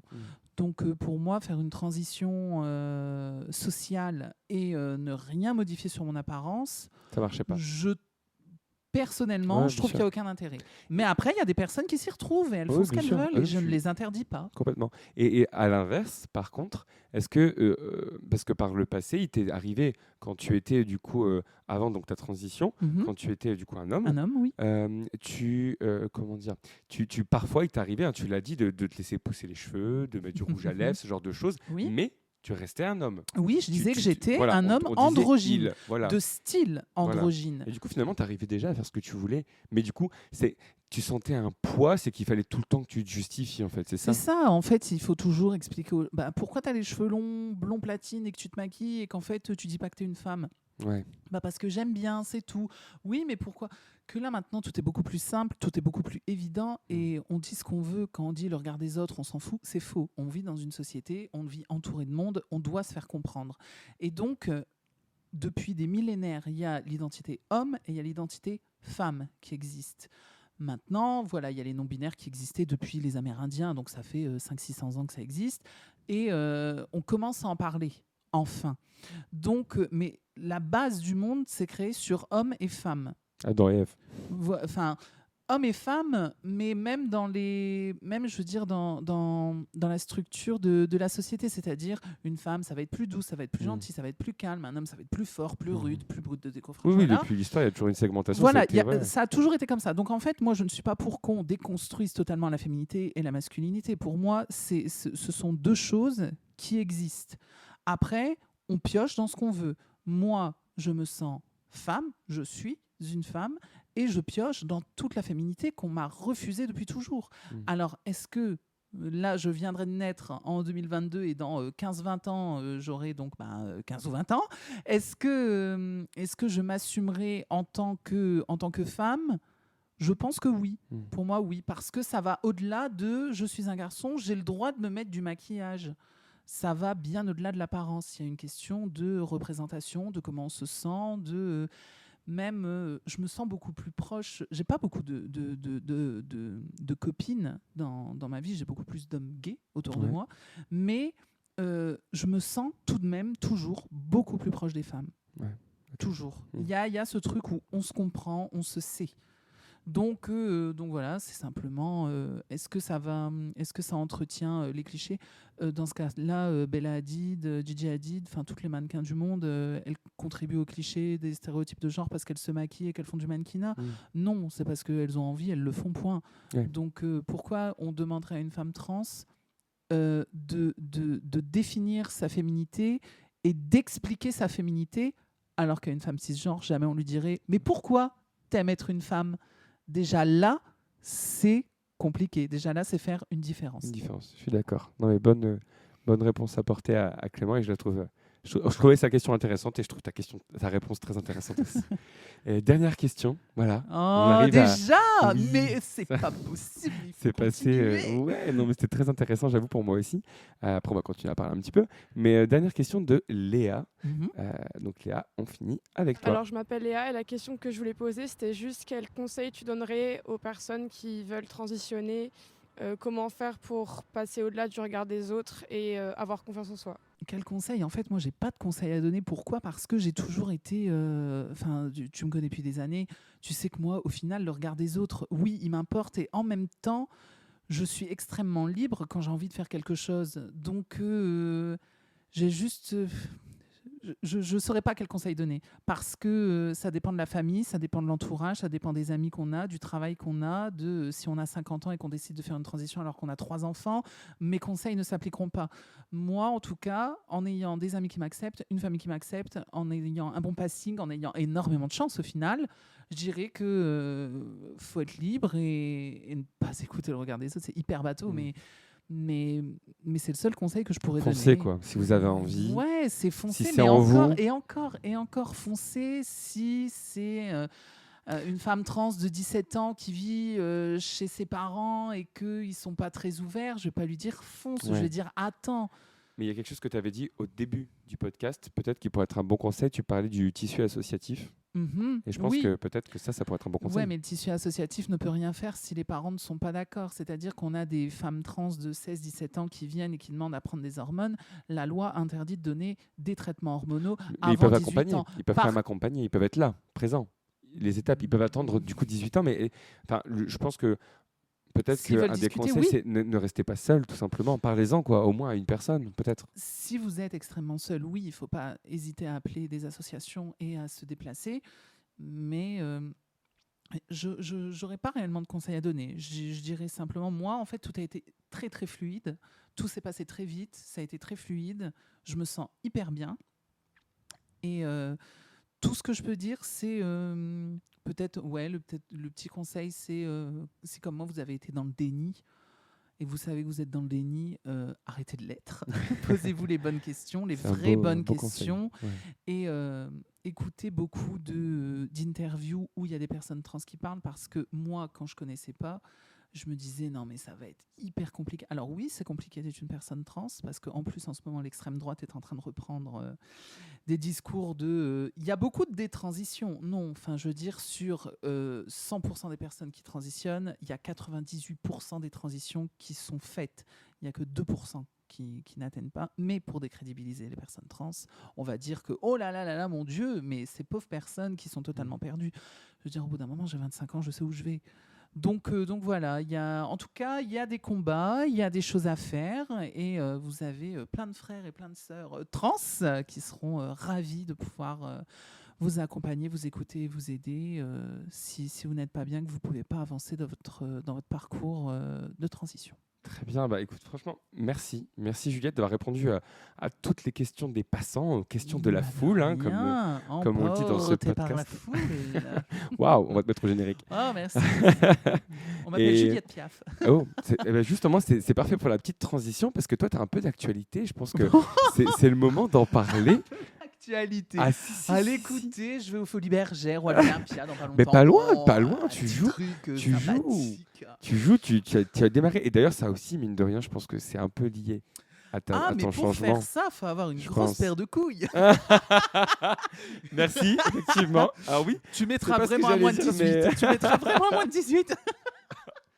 Donc pour moi, faire une transition sociale et ne rien modifier sur mon apparence, ça marchait pas. Personnellement, Ouais, je trouve qu'il n'y a aucun intérêt. Mais après, il y a des personnes qui s'y retrouvent et elles font ce qu'elles veulent et je ne les interdis pas. Complètement. Et à l'inverse, par contre, est-ce que, parce que par le passé, il t'est arrivé, quand tu étais du coup, avant donc, ta transition, quand tu étais du coup un homme, oui. Comment dire, parfois il t'est arrivé, tu l'as dit, de te laisser pousser les cheveux, de mettre du rouge à lèvres, ce genre de choses, mais tu restais un homme. Oui, je disais que j'étais un homme androgyne, de style androgyne. Voilà. Et du coup, finalement, tu arrivais déjà à faire ce que tu voulais. Mais du coup, tu sentais un poids, c'est qu'il fallait tout le temps que tu te justifies, en fait, c'est ça? C'est ça, en fait, il faut toujours expliquer pourquoi tu as les cheveux longs, blond platine, et que tu te maquilles et qu'en fait, tu dis pas que tu es une femme. Ouais. Parce que j'aime bien, c'est tout. Oui, mais pourquoi? Que là, maintenant, tout est beaucoup plus simple, tout est beaucoup plus évident et on dit ce qu'on veut. Quand on dit le regard des autres, on s'en fout. C'est faux. On vit dans une société, on vit entouré de monde, on doit se faire comprendre. Et donc, depuis des millénaires, il y a l'identité homme et il y a l'identité femme qui existe. Maintenant, voilà, il y a les non-binaires qui existaient depuis les Amérindiens, donc ça fait 500-600 ans que ça existe. Et on commence à en parler, enfin. Donc, mais la base du monde s'est créée sur hommes et femmes. Adam et Ève. Enfin, hommes et femmes, mais même je veux dire dans la structure de la société, c'est-à-dire une femme, ça va être plus douce, ça va être plus gentil, ça va être plus calme, un homme, ça va être plus fort, plus rude, plus brut de décoffrage. Oui, voilà. Depuis l'histoire, il y a toujours une segmentation. Voilà, ça a toujours été comme ça. Donc en fait, moi, je ne suis pas pour qu'on déconstruise totalement la féminité et la masculinité. Pour moi, ce sont deux choses qui existent. Après, on pioche dans ce qu'on veut. Moi, je me sens femme, je suis une femme, et je pioche dans toute la féminité qu'on m'a refusée depuis toujours. Alors, est-ce que là, je viendrai de naître en 2022 et dans 15-20 ans, j'aurai donc 15 ou 20 ans. Est-ce que je m'assumerai en tant que femme ? Je pense que oui. Pour moi, oui. Parce que ça va au-delà de « je suis un garçon, j'ai le droit de me mettre du maquillage ». Ça va bien au-delà de l'apparence. Il y a une question de représentation, de comment on se sent, de... Même, je me sens beaucoup plus proche. J'ai pas beaucoup de copines dans ma vie. J'ai beaucoup plus d'hommes gays autour de moi. Mais je me sens tout de même toujours beaucoup plus proche des femmes. Ouais. Toujours. Il y a ce truc où on se comprend, on se sait. Donc voilà, c'est simplement est-ce que ça entretient les clichés? Dans ce cas-là, Bella Hadid, Gigi Hadid, enfin toutes les mannequins du monde, elles contribuent aux clichés des stéréotypes de genre parce qu'elles se maquillent et qu'elles font du mannequinat. Non, c'est parce qu'elles ont envie, elles le font, point. Ouais. Donc pourquoi on demanderait à une femme trans de définir sa féminité et d'expliquer sa féminité alors qu'à une femme cisgenre, jamais on lui dirait « mais pourquoi ? t'aimes être une femme, déjà là, c'est compliqué. Déjà là, c'est faire une différence. Une différence, je suis d'accord. Non, mais bonne réponse apportée à Clément et je la trouve. Je trouvais sa question intéressante et je trouve ta réponse très intéressante aussi. Et dernière question, voilà. Oh, déjà oui, mais c'est pas possible. C'est passé. Ouais, non, mais c'était très intéressant, j'avoue, pour moi aussi. Après, on va continuer à parler un petit peu. Mais dernière question de Léa. Donc, Léa, on finit avec toi. Alors, je m'appelle Léa et la question que je voulais poser, c'était juste quel conseil tu donnerais aux personnes qui veulent transitionner, comment faire pour passer au-delà du regard des autres et avoir confiance en soi. Quel conseil? En fait, moi, j'ai pas de conseil à donner. Pourquoi? Parce que j'ai toujours été... tu me connais depuis des années. Tu sais que moi, au final, le regard des autres, oui, il m'importe. Et en même temps, je suis extrêmement libre quand j'ai envie de faire quelque chose. Donc, j'ai juste... je ne saurais pas quel conseil donner parce que ça dépend de la famille, ça dépend de l'entourage, ça dépend des amis qu'on a, du travail qu'on a, de si on a 50 ans et qu'on décide de faire une transition alors qu'on a 3 enfants, mes conseils ne s'appliqueront pas. Moi, en tout cas, en ayant des amis qui m'acceptent, une famille qui m'accepte, en ayant un bon passing, en ayant énormément de chance au final, je dirais que faut être libre et ne pas écouter le regard des autres. C'est hyper bateau, mais c'est le seul conseil que je pourrais donner. Foncez, quoi, si vous avez envie. Ouais, c'est foncer, si mais en encore, vous. et encore foncer si c'est une femme trans de 17 ans qui vit chez ses parents et qu'ils ne sont pas très ouverts. Je ne vais pas lui dire fonce, je vais dire attends. Mais il y a quelque chose que tu avais dit au début du podcast, peut-être qui pourrait être un bon conseil. Tu parlais du tissu associatif. Et je pense que peut-être que ça pourrait être un bon conseil. Oui, mais le tissu associatif ne peut rien faire si les parents ne sont pas d'accord. C'est-à-dire qu'on a des femmes trans de 16-17 ans qui viennent et qui demandent à prendre des hormones. La loi interdit de donner des traitements hormonaux avant 18 ans. Ils peuvent quand même accompagner, ils peuvent être là, présents. Les étapes, ils peuvent attendre du coup 18 ans. Mais je pense que peut-être qu'un des conseils, c'est ne restez pas seul, tout simplement. Parlez-en, quoi, au moins à une personne, peut-être. Si vous êtes extrêmement seul, oui, il ne faut pas hésiter à appeler des associations et à se déplacer. Mais je n'aurais pas réellement de conseils à donner. Je dirais simplement, moi, en fait, tout a été très, très fluide. Tout s'est passé très vite. Ça a été très fluide. Je me sens hyper bien. Et tout ce que je peux dire, c'est peut-être le petit conseil, c'est si comme moi, vous avez été dans le déni et vous savez que vous êtes dans le déni, arrêtez de l'être. Posez-vous les bonnes questions, les vraies bonnes questions. Et écoutez beaucoup d'interviews où il y a des personnes trans qui parlent parce que moi, quand je ne connaissais pas, je me disais non mais ça va être hyper compliqué. Alors oui, c'est compliqué d'être une personne trans parce qu'en plus en ce moment l'extrême droite est en train de reprendre des discours il y a beaucoup de détransitions. Non, enfin je veux dire sur 100% des personnes qui transitionnent, il y a 98% des transitions qui sont faites. Il n'y a que 2% qui n'atteignent pas. Mais pour décrédibiliser les personnes trans, on va dire que oh là là là là mon Dieu, mais ces pauvres personnes qui sont totalement perdues. Je veux dire au bout d'un moment j'ai 25 ans, je sais où je vais. Donc voilà, en tout cas, il y a des combats, il y a des choses à faire et vous avez plein de frères et plein de sœurs trans qui seront ravis de pouvoir vous accompagner, vous écouter, vous aider si vous n'êtes pas bien, que vous ne pouvez pas avancer dans votre parcours de transition. Très bien, écoute, franchement, merci. Merci Juliette d'avoir répondu à toutes les questions des passants, aux questions de la foule, comme on le dit dans ce podcast. Waouh, on va te mettre au générique. Oh, merci. On m'appelle Juliette Piaf. Justement, c'est parfait pour la petite transition parce que toi, tu as un peu d'actualité. Je pense que c'est le moment d'en parler. Actualité. Allez, écoutez, je vais au Folies Bergère ou à l'Olympia dans pas longtemps. Mais pas loin, tu joues, tu as démarré. Et d'ailleurs, ça aussi, mine de rien, je pense que c'est un peu lié à ton changement. Mais pour faire ça, il faut avoir une grosse paire de couilles. Merci, effectivement. Ah oui. Tu mettras vraiment à moins de 18. Tu mettras vraiment à moins de 18.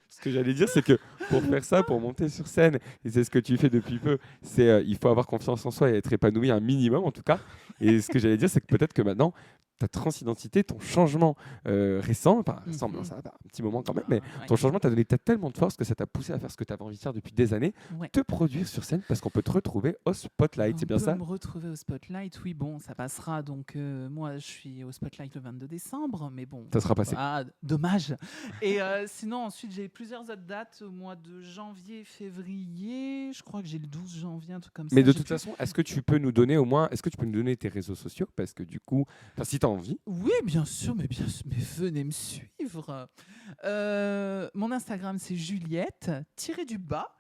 Ce que j'allais dire, c'est que pour faire ça, pour monter sur scène, et c'est ce que tu fais depuis peu, il faut avoir confiance en soi et être épanoui un minimum en tout cas. Et ce que j'allais dire, c'est que peut-être que maintenant, ta transidentité, ton changement récent, ça va un petit moment quand même, mais ton changement t'a donné tellement de force que ça t'a poussé à faire ce que tu avais envie de faire depuis des années, te produire sur scène parce qu'on peut te retrouver au Spotlight, c'est bien ça? On peut me retrouver au Spotlight, oui, bon, ça passera. Donc moi, je suis au Spotlight le 22 décembre, mais bon. Ça sera passé. Dommage. Et sinon, ensuite, j'ai plusieurs autres dates au mois de janvier, février. Je crois que j'ai le 12 janvier, un truc comme ça. Mais de toute façon, est-ce que tu peux nous donner tes réseaux sociaux? Parce que du coup, si tu as envie. Oui, bien sûr, mais venez me suivre. Mon Instagram, c'est Juliette, tiré du bas,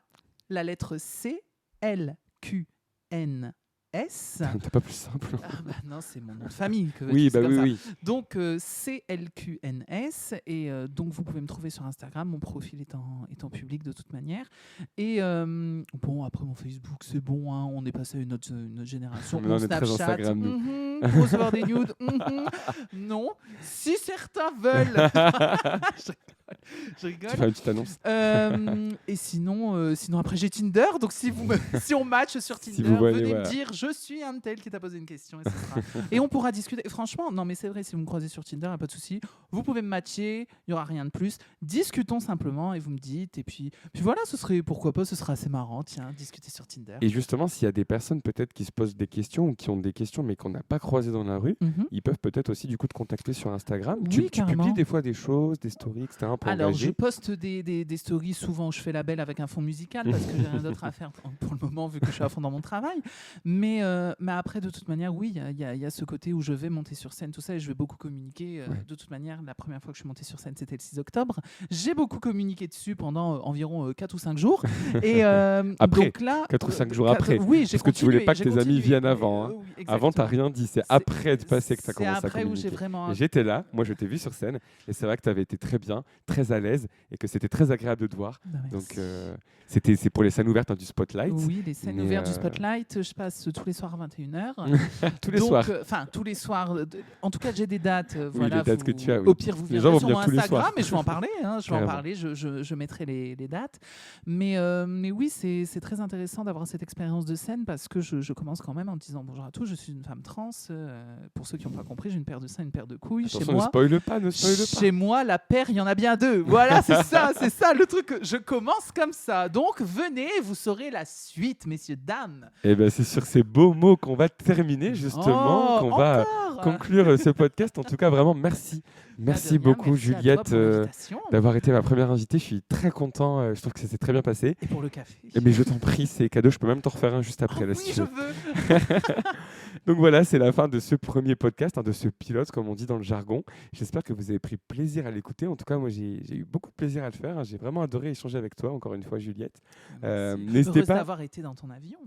la lettre C, L, Q, N, S. T'as pas plus simple. Non, c'est mon nom de famille. Oui, bah oui, oui. Donc, CLQNS. Et donc, vous pouvez me trouver sur Instagram. Mon profil est en public de toute manière. Et bon, après, mon Facebook, c'est bon. Hein, on est passé à une autre génération. Mon Snapchat. Très Instagram, nous. Recevoir des nudes. Non. Si certains veulent. Je rigole. Tu fais une petite annonce. Et sinon, après, j'ai Tinder. Donc, si on match sur Tinder, venez me dire je suis un tel qui t'a posé une question. Et on pourra discuter. Franchement, non, mais c'est vrai, si vous me croisez sur Tinder, il n'y a pas de souci. Vous pouvez me matcher, il n'y aura rien de plus. Discutons simplement et vous me dites. Et puis voilà, pourquoi pas, ce sera assez marrant, tiens, discuter sur Tinder. Et justement, s'il y a des personnes peut-être qui se posent des questions ou qui ont des questions mais qu'on n'a pas croisées dans la rue, ils peuvent peut-être aussi du coup te contacter sur Instagram. Oui, tu publies des fois des choses, des stories, etc. Alors, je poste des stories souvent où je fais la belle avec un fond musical parce que j'ai rien d'autre à faire pour le moment vu que je suis à fond dans mon travail. Mais après, de toute manière, oui, il y a ce côté où je vais monter sur scène, tout ça, et je vais beaucoup communiquer. De toute manière, la première fois que je suis montée sur scène, c'était le 6 octobre. J'ai beaucoup communiqué dessus pendant environ 4 ou 5 jours. Et après, donc là, 4 ou 5 jours après. Oui, parce que tu voulais pas que tes amis viennent avant. Oui, avant, tu n'as rien dit. C'est après de passer que tu as commencé à communiquer. Vraiment... J'étais là, moi je t'ai vu sur scène, et c'est vrai que tu avais été très bien, très à l'aise, et que c'était très agréable de te voir. Donc, c'est pour les scènes ouvertes du Spotlight. Oui, les scènes ouvertes du Spotlight, je passe tous les soirs à 21h. Tous les soirs. Enfin, tous les soirs. En tout cas, j'ai des dates. Oui, voilà, les dates que tu as. Oui. Au pire, vous verrez sur mon Instagram, mais je vais en parler. Je mettrai les dates. Mais oui, c'est très intéressant d'avoir cette expérience de scène parce que je commence quand même en disant bonjour à tous, je suis une femme trans. Pour ceux qui n'ont pas compris, j'ai une paire de seins, une paire de couilles. Attention, chez moi, ne spoile pas. Chez moi, la paire, il y en a bien 2. Voilà, c'est ça le truc. Je commence comme ça. Donc, venez, vous saurez la suite, messieurs, dames. Et ben, c'est sur ces beaux mots qu'on va terminer, justement, qu'on va conclure ce podcast. En tout cas, vraiment, merci. Merci beaucoup, Juliette, d'avoir été ma première invitée. Je suis très content. Je trouve que ça s'est très bien passé. Et pour le café. Mais je t'en prie, c'est cadeau. Je peux même t'en refaire un juste après. Oui, je veux. Donc voilà, c'est la fin de ce premier podcast, de ce pilote, comme on dit dans le jargon. J'espère que vous avez pris plaisir à l'écouter. En tout cas, moi, j'ai eu beaucoup de plaisir à le faire. J'ai vraiment adoré échanger avec toi, encore une fois, Juliette. N'hésitez pas d'avoir été dans ton avion.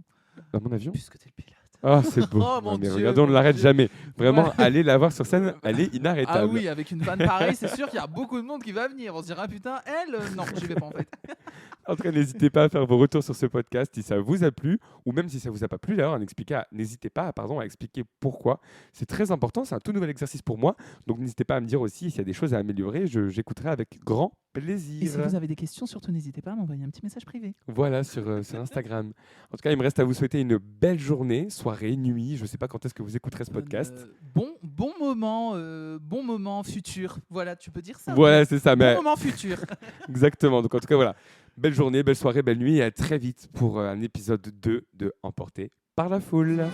Dans mon avion ? Puisque t'es le pilote. Ah, c'est beau. Oh, mon mais Dieu, regardez, on ne l'arrête jamais. Vraiment, allez la voir sur scène, elle est inarrêtable. Ah oui, avec une vanne pareille, c'est sûr qu'il y a beaucoup de monde qui va venir. On se dira, putain, non, j'y vais pas en fait. En tout cas, n'hésitez pas à faire vos retours sur ce podcast si ça vous a plu, ou même si ça vous a pas plu d'ailleurs, n'hésitez pas à expliquer pourquoi. C'est très important, c'est un tout nouvel exercice pour moi, donc n'hésitez pas à me dire aussi s'il y a des choses à améliorer, j'écouterai avec grand plaisir. Et si vous avez des questions, surtout n'hésitez pas à m'envoyer un petit message privé. Voilà, sur Instagram. En tout cas, il me reste à vous souhaiter une belle journée, soirée, nuit, je ne sais pas quand est-ce que vous écouterez ce podcast. Bon moment futur. Voilà, tu peux dire ça. Voilà, c'est ça. Bon moment futur. Exactement. Donc en tout cas, voilà. Belle journée, belle soirée, belle nuit et à très vite pour un épisode 2 de Emporté par la foule.